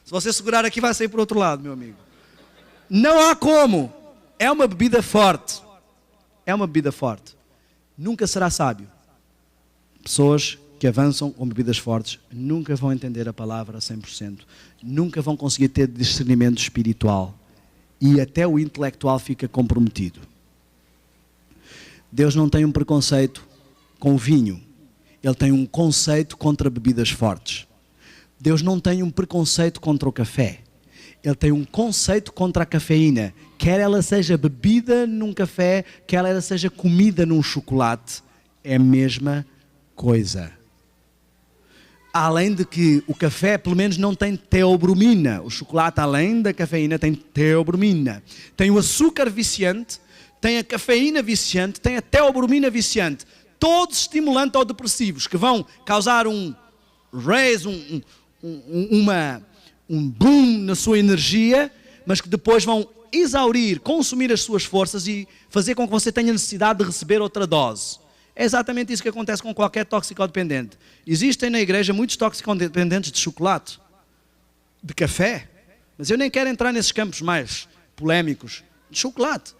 Speaker 1: Se você segurar aqui, vai sair por outro lado, meu amigo. Não há como. É uma bebida forte. É uma bebida forte. Nunca será sábio. Pessoas que avançam com bebidas fortes nunca vão entender a palavra a 100%. Nunca vão conseguir ter discernimento espiritual. E até o intelectual fica comprometido. Deus não tem um preconceito com o vinho. Ele tem um conceito contra bebidas fortes. Deus não tem um preconceito contra o café. Ele tem um conceito contra a cafeína. Quer ela seja bebida num café, quer ela seja comida num chocolate. É a mesma coisa. Além de que o café, pelo menos, não tem teobromina. O chocolate, além da cafeína, tem teobromina. Tem o açúcar viciante, tem a cafeína viciante, tem a teobromina viciante. Todos estimulantes ou depressivos que vão causar um raise, um boom na sua energia, mas que depois vão exaurir, consumir as suas forças e fazer com que você tenha necessidade de receber outra dose. É exatamente isso que acontece com qualquer toxicodependente. Existem na igreja muitos toxicodependentes de chocolate, de café, mas eu nem quero entrar nesses campos mais polémicos, de chocolate.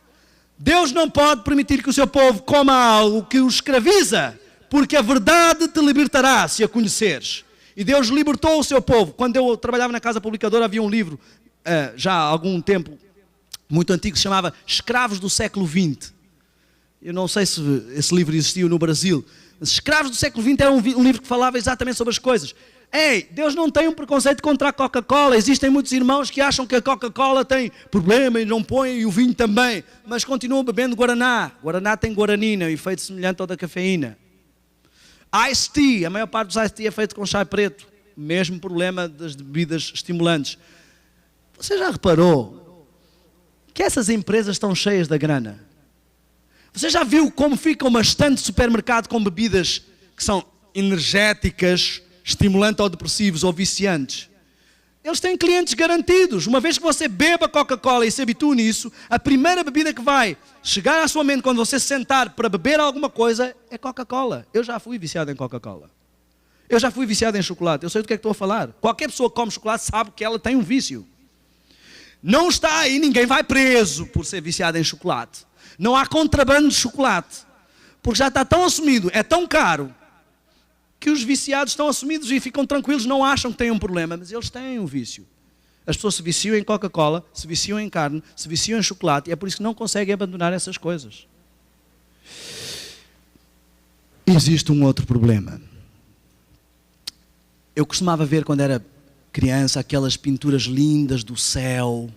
Speaker 1: Deus não pode permitir que o seu povo coma algo que o escraviza, porque a verdade te libertará se a conheceres. E Deus libertou o seu povo. Quando eu trabalhava na Casa Publicadora, havia um livro, já há algum tempo, muito antigo, que se chamava Escravos do Século XX. Eu não sei se esse livro existiu no Brasil. Mas Escravos do Século XX era um livro que falava exatamente sobre as coisas. Ei, Deus não tem um preconceito contra a Coca-Cola. Existem muitos irmãos que acham que a Coca-Cola tem problema e não põem, e o vinho também, mas continuam bebendo Guaraná. Guaraná tem guaranina, um efeito semelhante ao da cafeína. Ice Tea, a maior parte dos Ice Tea é feito com chá preto. Mesmo problema das bebidas estimulantes. Você já reparou que essas empresas estão cheias da grana? Você já viu como fica uma estante de supermercado com bebidas que são energéticas, estimulantes ou depressivos ou viciantes? Eles têm clientes garantidos. Uma vez que você beba Coca-Cola e se habitue nisso, a primeira bebida que vai chegar à sua mente quando você se sentar para beber alguma coisa é Coca-Cola. Eu já fui viciado em Coca-Cola. Eu já fui viciado em chocolate. Eu sei do que é que estou a falar. Qualquer pessoa que come chocolate sabe que ela tem um vício. Não está aí, ninguém vai preso por ser viciado em chocolate. Não há contrabando de chocolate. Porque já está tão assumido, é tão caro, que os viciados estão assumidos e ficam tranquilos, não acham que têm um problema, mas eles têm um vício. As pessoas se viciam em Coca-Cola, se viciam em carne, se viciam em chocolate, e é por isso que não conseguem abandonar essas coisas. Existe um outro problema. Eu costumava ver quando era criança aquelas pinturas lindas do céu,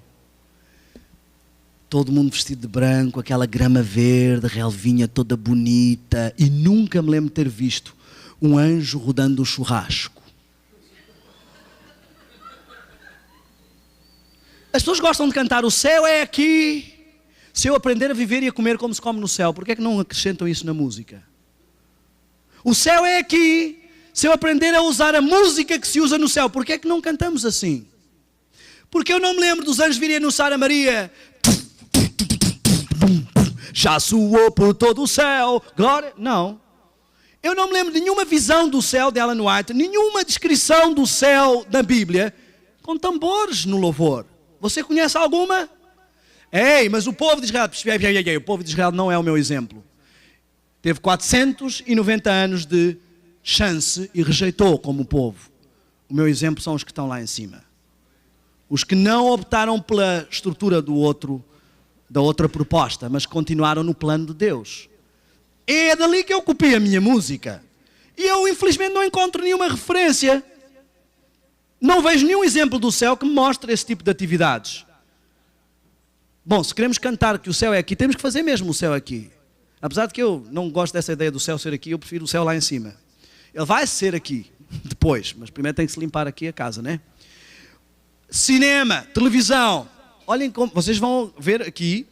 Speaker 1: todo mundo vestido de branco, aquela grama verde, relvinha toda bonita, e nunca me lembro de ter visto um anjo rodando um churrasco. As pessoas gostam de cantar, o céu é aqui. Se eu aprender a viver e a comer como se come no céu, por que é que não acrescentam isso na música? O céu é aqui. Se eu aprender a usar a música que se usa no céu, por que é que não cantamos assim? Porque eu não me lembro dos anjos virem anunciar a Maria. Já soou por todo o céu. Glória. Não. Eu não me lembro de nenhuma visão do céu de Ellen White, nenhuma descrição do céu da Bíblia com tambores no louvor. Você conhece alguma? Ei, mas o povo de Israel, o povo de Israel não é o meu exemplo. Teve 490 anos de chance e rejeitou como povo. O meu exemplo são os que estão lá em cima. Os que não optaram pela estrutura da outra proposta, mas continuaram no plano de Deus. É dali que eu copiei a minha música. E eu, infelizmente, não encontro nenhuma referência. Não vejo nenhum exemplo do céu que me mostre esse tipo de atividades. Bom, se queremos cantar que o céu é aqui, temos que fazer mesmo o céu aqui. Apesar de que eu não gosto dessa ideia do céu ser aqui, eu prefiro o céu lá em cima. Ele vai ser aqui, depois, mas primeiro tem que se limpar aqui a casa, né? Cinema, televisão. Olhem como, vocês vão ver aqui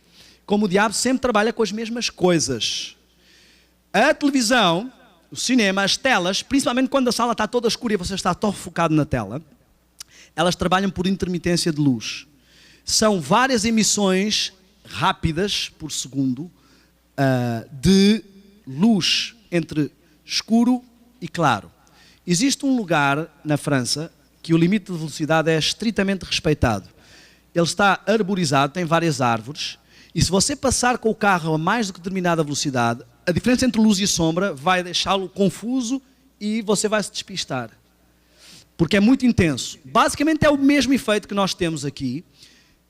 Speaker 1: como o diabo sempre trabalha com as mesmas coisas. A televisão, o cinema, as telas, principalmente quando a sala está toda escura e você está tão focado na tela, elas trabalham por intermitência de luz. São várias emissões rápidas por segundo de luz entre escuro e claro. Existe um lugar na França que o limite de velocidade é estritamente respeitado. Ele está arborizado, tem várias árvores, e se você passar com o carro a mais do que determinada velocidade, a diferença entre luz e sombra vai deixá-lo confuso e você vai se despistar. Porque é muito intenso. Basicamente é o mesmo efeito que nós temos aqui,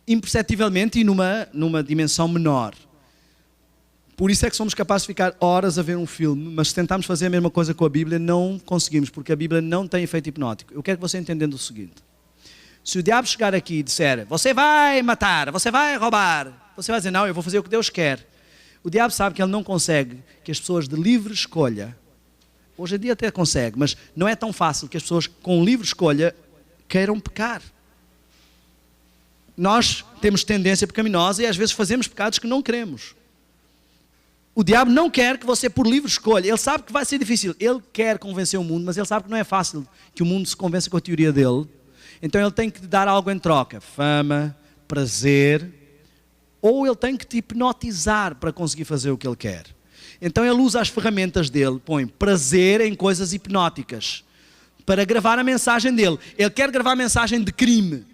Speaker 1: imperceptivelmente e numa dimensão menor. Por isso é que somos capazes de ficar horas a ver um filme, mas se tentarmos fazer a mesma coisa com a Bíblia, não conseguimos, porque a Bíblia não tem efeito hipnótico. Eu quero que você entenda o seguinte. Se o diabo chegar aqui e disser, você vai matar, você vai roubar, você vai dizer, não, eu vou fazer o que Deus quer. O diabo sabe que ele não consegue que as pessoas de livre escolha, hoje em dia até consegue, mas não é tão fácil que as pessoas com livre escolha queiram pecar. Nós temos tendência pecaminosa e às vezes fazemos pecados que não queremos. O diabo não quer que você, por livre escolha, ele sabe que vai ser difícil, ele quer convencer o mundo, mas ele sabe que não é fácil que o mundo se convença com a teoria dele. Então ele tem que te dar algo em troca, fama, prazer, ou ele tem que te hipnotizar para conseguir fazer o que ele quer. Então ele usa as ferramentas dele, põe prazer em coisas hipnóticas, para gravar a mensagem dele. Ele quer gravar a mensagem de crime,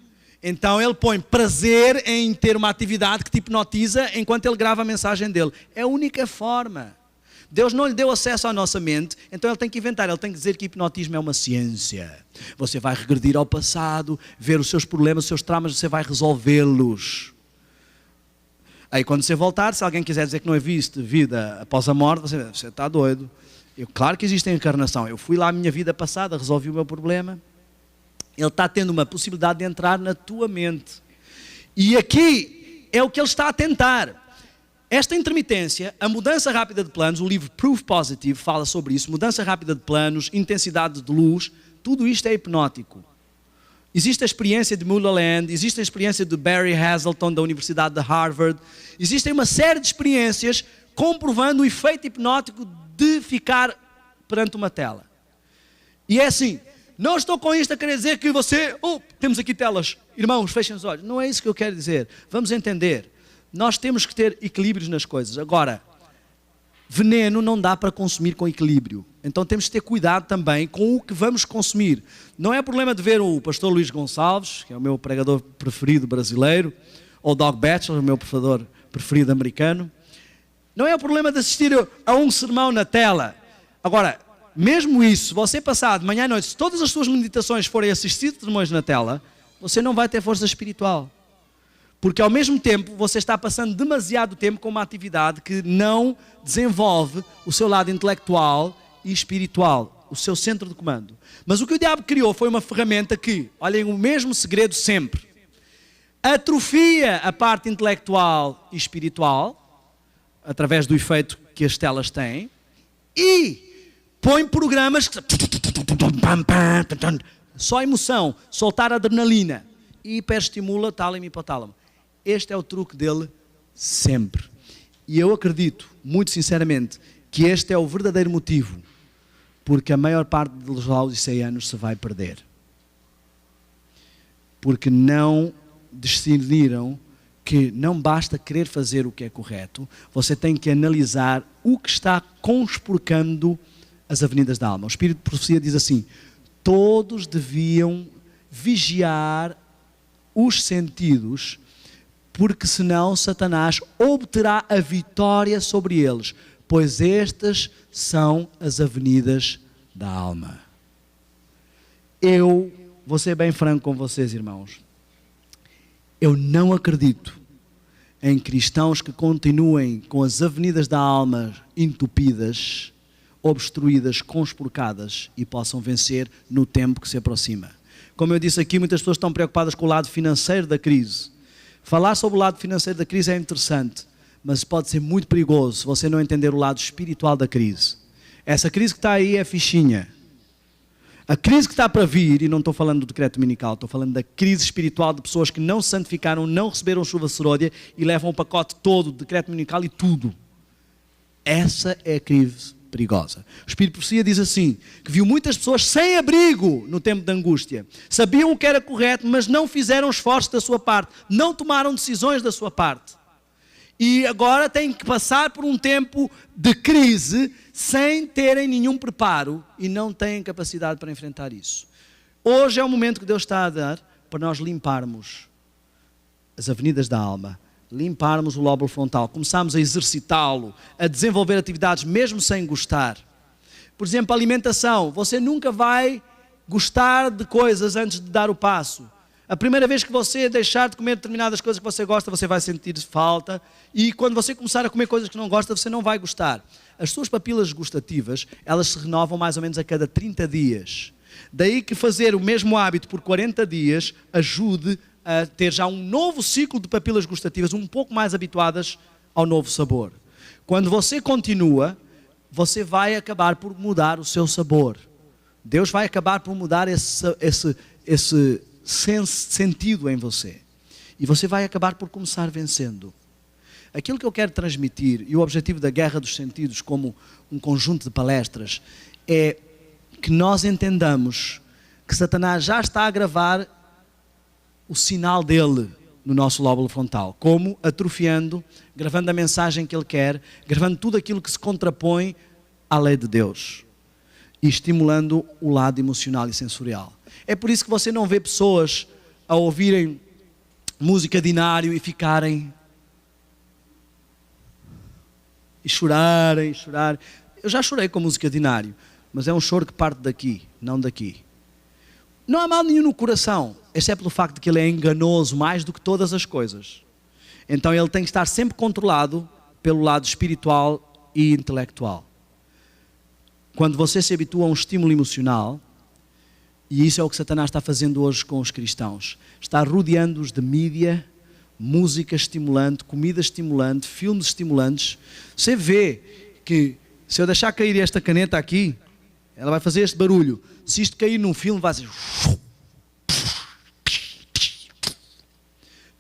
Speaker 1: então ele põe prazer em ter uma atividade que te hipnotiza enquanto ele grava a mensagem dele. É a única forma. Deus não lhe deu acesso à nossa mente, então ele tem que inventar, ele tem que dizer que hipnotismo é uma ciência. Você vai regredir ao passado, ver os seus problemas, os seus traumas, você vai resolvê-los. Aí quando você voltar, se alguém quiser dizer que não existe vida após a morte, você está doido. Claro que existe a encarnação, eu fui lá a minha vida passada, resolvi o meu problema. Ele está tendo uma possibilidade de entrar na tua mente. E aqui é o que ele está a tentar. Esta intermitência, a mudança rápida de planos, o livro Proof Positive fala sobre isso, mudança rápida de planos, intensidade de luz, tudo isto é hipnótico. Existe a experiência de Muller Land, existe a experiência de Barry Hazelton da Universidade de Harvard, existem uma série de experiências comprovando o efeito hipnótico de ficar perante uma tela. E é assim, não estou com isto a querer dizer que você, temos aqui telas, irmãos, fechem os olhos, não é isso que eu quero dizer, vamos entender. Nós temos que ter equilíbrios nas coisas. Agora, veneno não dá para consumir com equilíbrio. Então temos que ter cuidado também com o que vamos consumir. Não é problema de ver o pastor Luís Gonçalves, que é o meu pregador preferido brasileiro, ou Doug Batchelor, o meu pregador preferido americano. Não é o problema de assistir a um sermão na tela. Agora, mesmo isso, você passar de manhã à noite, se todas as suas meditações forem assistir sermões na tela, você não vai ter força espiritual. Porque ao mesmo tempo você está passando demasiado tempo com uma atividade que não desenvolve o seu lado intelectual e espiritual, o seu centro de comando. Mas o que o diabo criou foi uma ferramenta que, olhem, o mesmo segredo sempre, atrofia a parte intelectual e espiritual, através do efeito que as telas têm, e põe programas que... só emoção, soltar adrenalina, e hiperestimula tálamo e hipotálamo. Este é o truque dele sempre. E eu acredito, muito sinceramente, que este é o verdadeiro motivo porque a maior parte dos laodiceanos se vai perder. Porque não decidiram que não basta querer fazer o que é correto, você tem que analisar o que está conspurcando as avenidas da alma. O Espírito de Profecia diz assim, todos deviam vigiar os sentidos, porque senão Satanás obterá a vitória sobre eles, pois estas são as avenidas da alma. Eu vou ser bem franco com vocês, irmãos. Eu não acredito em cristãos que continuem com as avenidas da alma entupidas, obstruídas, conspurcadas e possam vencer no tempo que se aproxima. Como eu disse aqui, muitas pessoas estão preocupadas com o lado financeiro da crise. Falar sobre o lado financeiro da crise é interessante, mas pode ser muito perigoso se você não entender o lado espiritual da crise. Essa crise que está aí é fichinha. A crise que está para vir, e não estou falando do decreto dominical, estou falando da crise espiritual de pessoas que não se santificaram, não receberam chuva seródia e levam o pacote todo, do decreto dominical e tudo. Essa é a crise perigosa. O Espírito de Profecia diz assim, que viu muitas pessoas sem abrigo no tempo da angústia. Sabiam o que era correto, mas não fizeram esforços da sua parte. Não tomaram decisões da sua parte. E agora têm que passar por um tempo de crise sem terem nenhum preparo e não têm capacidade para enfrentar isso. Hoje é o momento que Deus está a dar para nós limparmos as avenidas da alma, limparmos o lóbulo frontal, começarmos a exercitá-lo, a desenvolver atividades mesmo sem gostar. Por exemplo, alimentação. Você nunca vai gostar de coisas antes de dar o passo. A primeira vez que você deixar de comer determinadas coisas que você gosta, você vai sentir falta. E quando você começar a comer coisas que não gosta, você não vai gostar. As suas papilas gustativas, elas se renovam mais ou menos a cada 30 dias. Daí que fazer o mesmo hábito por 40 dias ajude a ter já um novo ciclo de papilas gustativas um pouco mais habituadas ao novo sabor. Quando você continua, você vai acabar por mudar o seu sabor. Deus vai acabar por mudar esse sentido em você. E você vai acabar por começar vencendo. Aquilo que eu quero transmitir, e o objetivo da Guerra dos Sentidos como um conjunto de palestras, é que nós entendamos que Satanás já está a gravar o sinal dele no nosso lóbulo frontal. Como? Atrofiando, gravando a mensagem que ele quer, gravando tudo aquilo que se contrapõe à lei de Deus e estimulando o lado emocional e sensorial. É por isso que você não vê pessoas a ouvirem música dinário e ficarem e chorarem. Eu já chorei com música dinário, mas é um choro que parte daqui, não daqui. Não há mal nenhum no coração, exceto pelo facto de que ele é enganoso mais do que todas as coisas. Então ele tem que estar sempre controlado pelo lado espiritual e intelectual. Quando você se habitua a um estímulo emocional, e isso é o que Satanás está fazendo hoje com os cristãos, está rodeando-os de mídia, música estimulante, comida estimulante, filmes estimulantes. Você vê que se eu deixar cair esta caneta aqui, ela vai fazer este barulho. Se isto cair num filme, vai ser...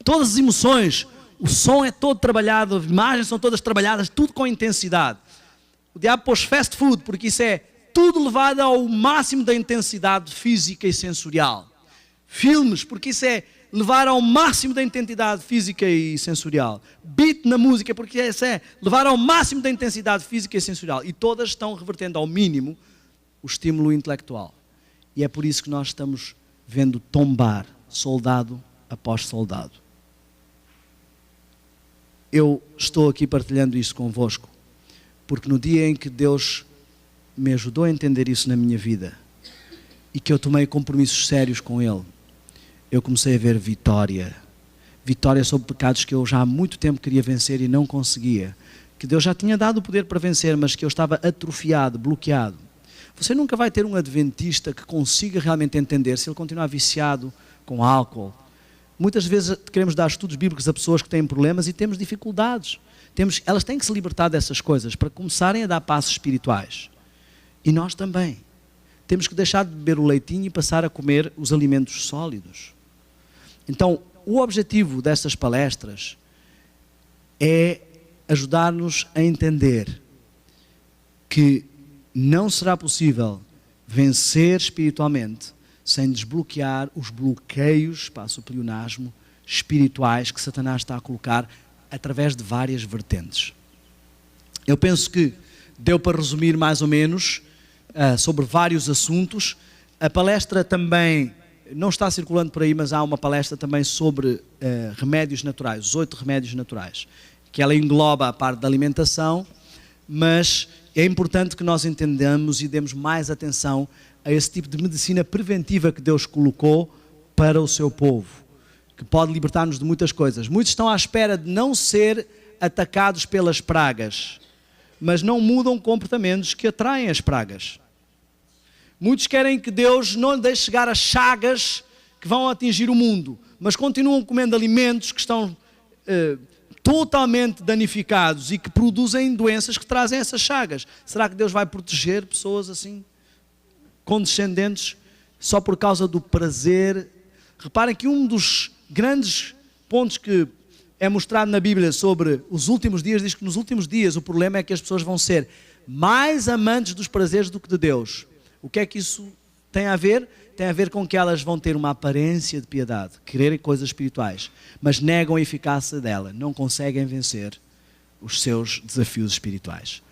Speaker 1: Todas as emoções, o som é todo trabalhado, as imagens são todas trabalhadas, tudo com intensidade. O diabo pôs fast food, porque isso é tudo levado ao máximo da intensidade física e sensorial. Filmes, porque isso é levar ao máximo da intensidade física e sensorial. Beat na música, porque isso é levar ao máximo da intensidade física e sensorial. E todas estão revertendo ao mínimo o estímulo intelectual. E é por isso que nós estamos vendo tombar soldado após soldado. Eu estou aqui partilhando isso convosco, porque no dia em que Deus me ajudou a entender isso na minha vida e que eu tomei compromissos sérios com Ele, eu comecei a ver vitória. Vitória sobre pecados que eu já há muito tempo queria vencer e não conseguia. Que Deus já tinha dado o poder para vencer, mas que eu estava atrofiado, bloqueado. Você nunca vai ter um adventista que consiga realmente entender se ele continuar viciado com álcool. Muitas vezes queremos dar estudos bíblicos a pessoas que têm problemas e temos dificuldades. Elas têm que se libertar dessas coisas para começarem a dar passos espirituais. E nós também. Temos que deixar de beber o leitinho e passar a comer os alimentos sólidos. Então, o objetivo destas palestras é ajudar-nos a entender que não será possível vencer espiritualmente sem desbloquear os bloqueios, passo o pleonasmo, espirituais que Satanás está a colocar através de várias vertentes. Eu penso que deu para resumir mais ou menos sobre vários assuntos. A palestra também não está circulando por aí, mas há uma palestra também sobre remédios naturais, os 8 remédios naturais, que ela engloba a parte da alimentação, mas é importante que nós entendamos e demos mais atenção a esse tipo de medicina preventiva que Deus colocou para o seu povo, que pode libertar-nos de muitas coisas. Muitos estão à espera de não ser atacados pelas pragas, mas não mudam comportamentos que atraem as pragas. Muitos querem que Deus não lhe deixe chegar as chagas que vão atingir o mundo, mas continuam comendo alimentos que estão totalmente danificados e que produzem doenças que trazem essas chagas. Será que Deus vai proteger pessoas assim, condescendentes, só por causa do prazer? Reparem que um dos grandes pontos que é mostrado na Bíblia sobre os últimos dias, diz que nos últimos dias o problema é que as pessoas vão ser mais amantes dos prazeres do que de Deus. O que é que isso tem a ver? Tem a ver com que elas vão ter uma aparência de piedade, quererem coisas espirituais, mas negam a eficácia dela, não conseguem vencer os seus desafios espirituais.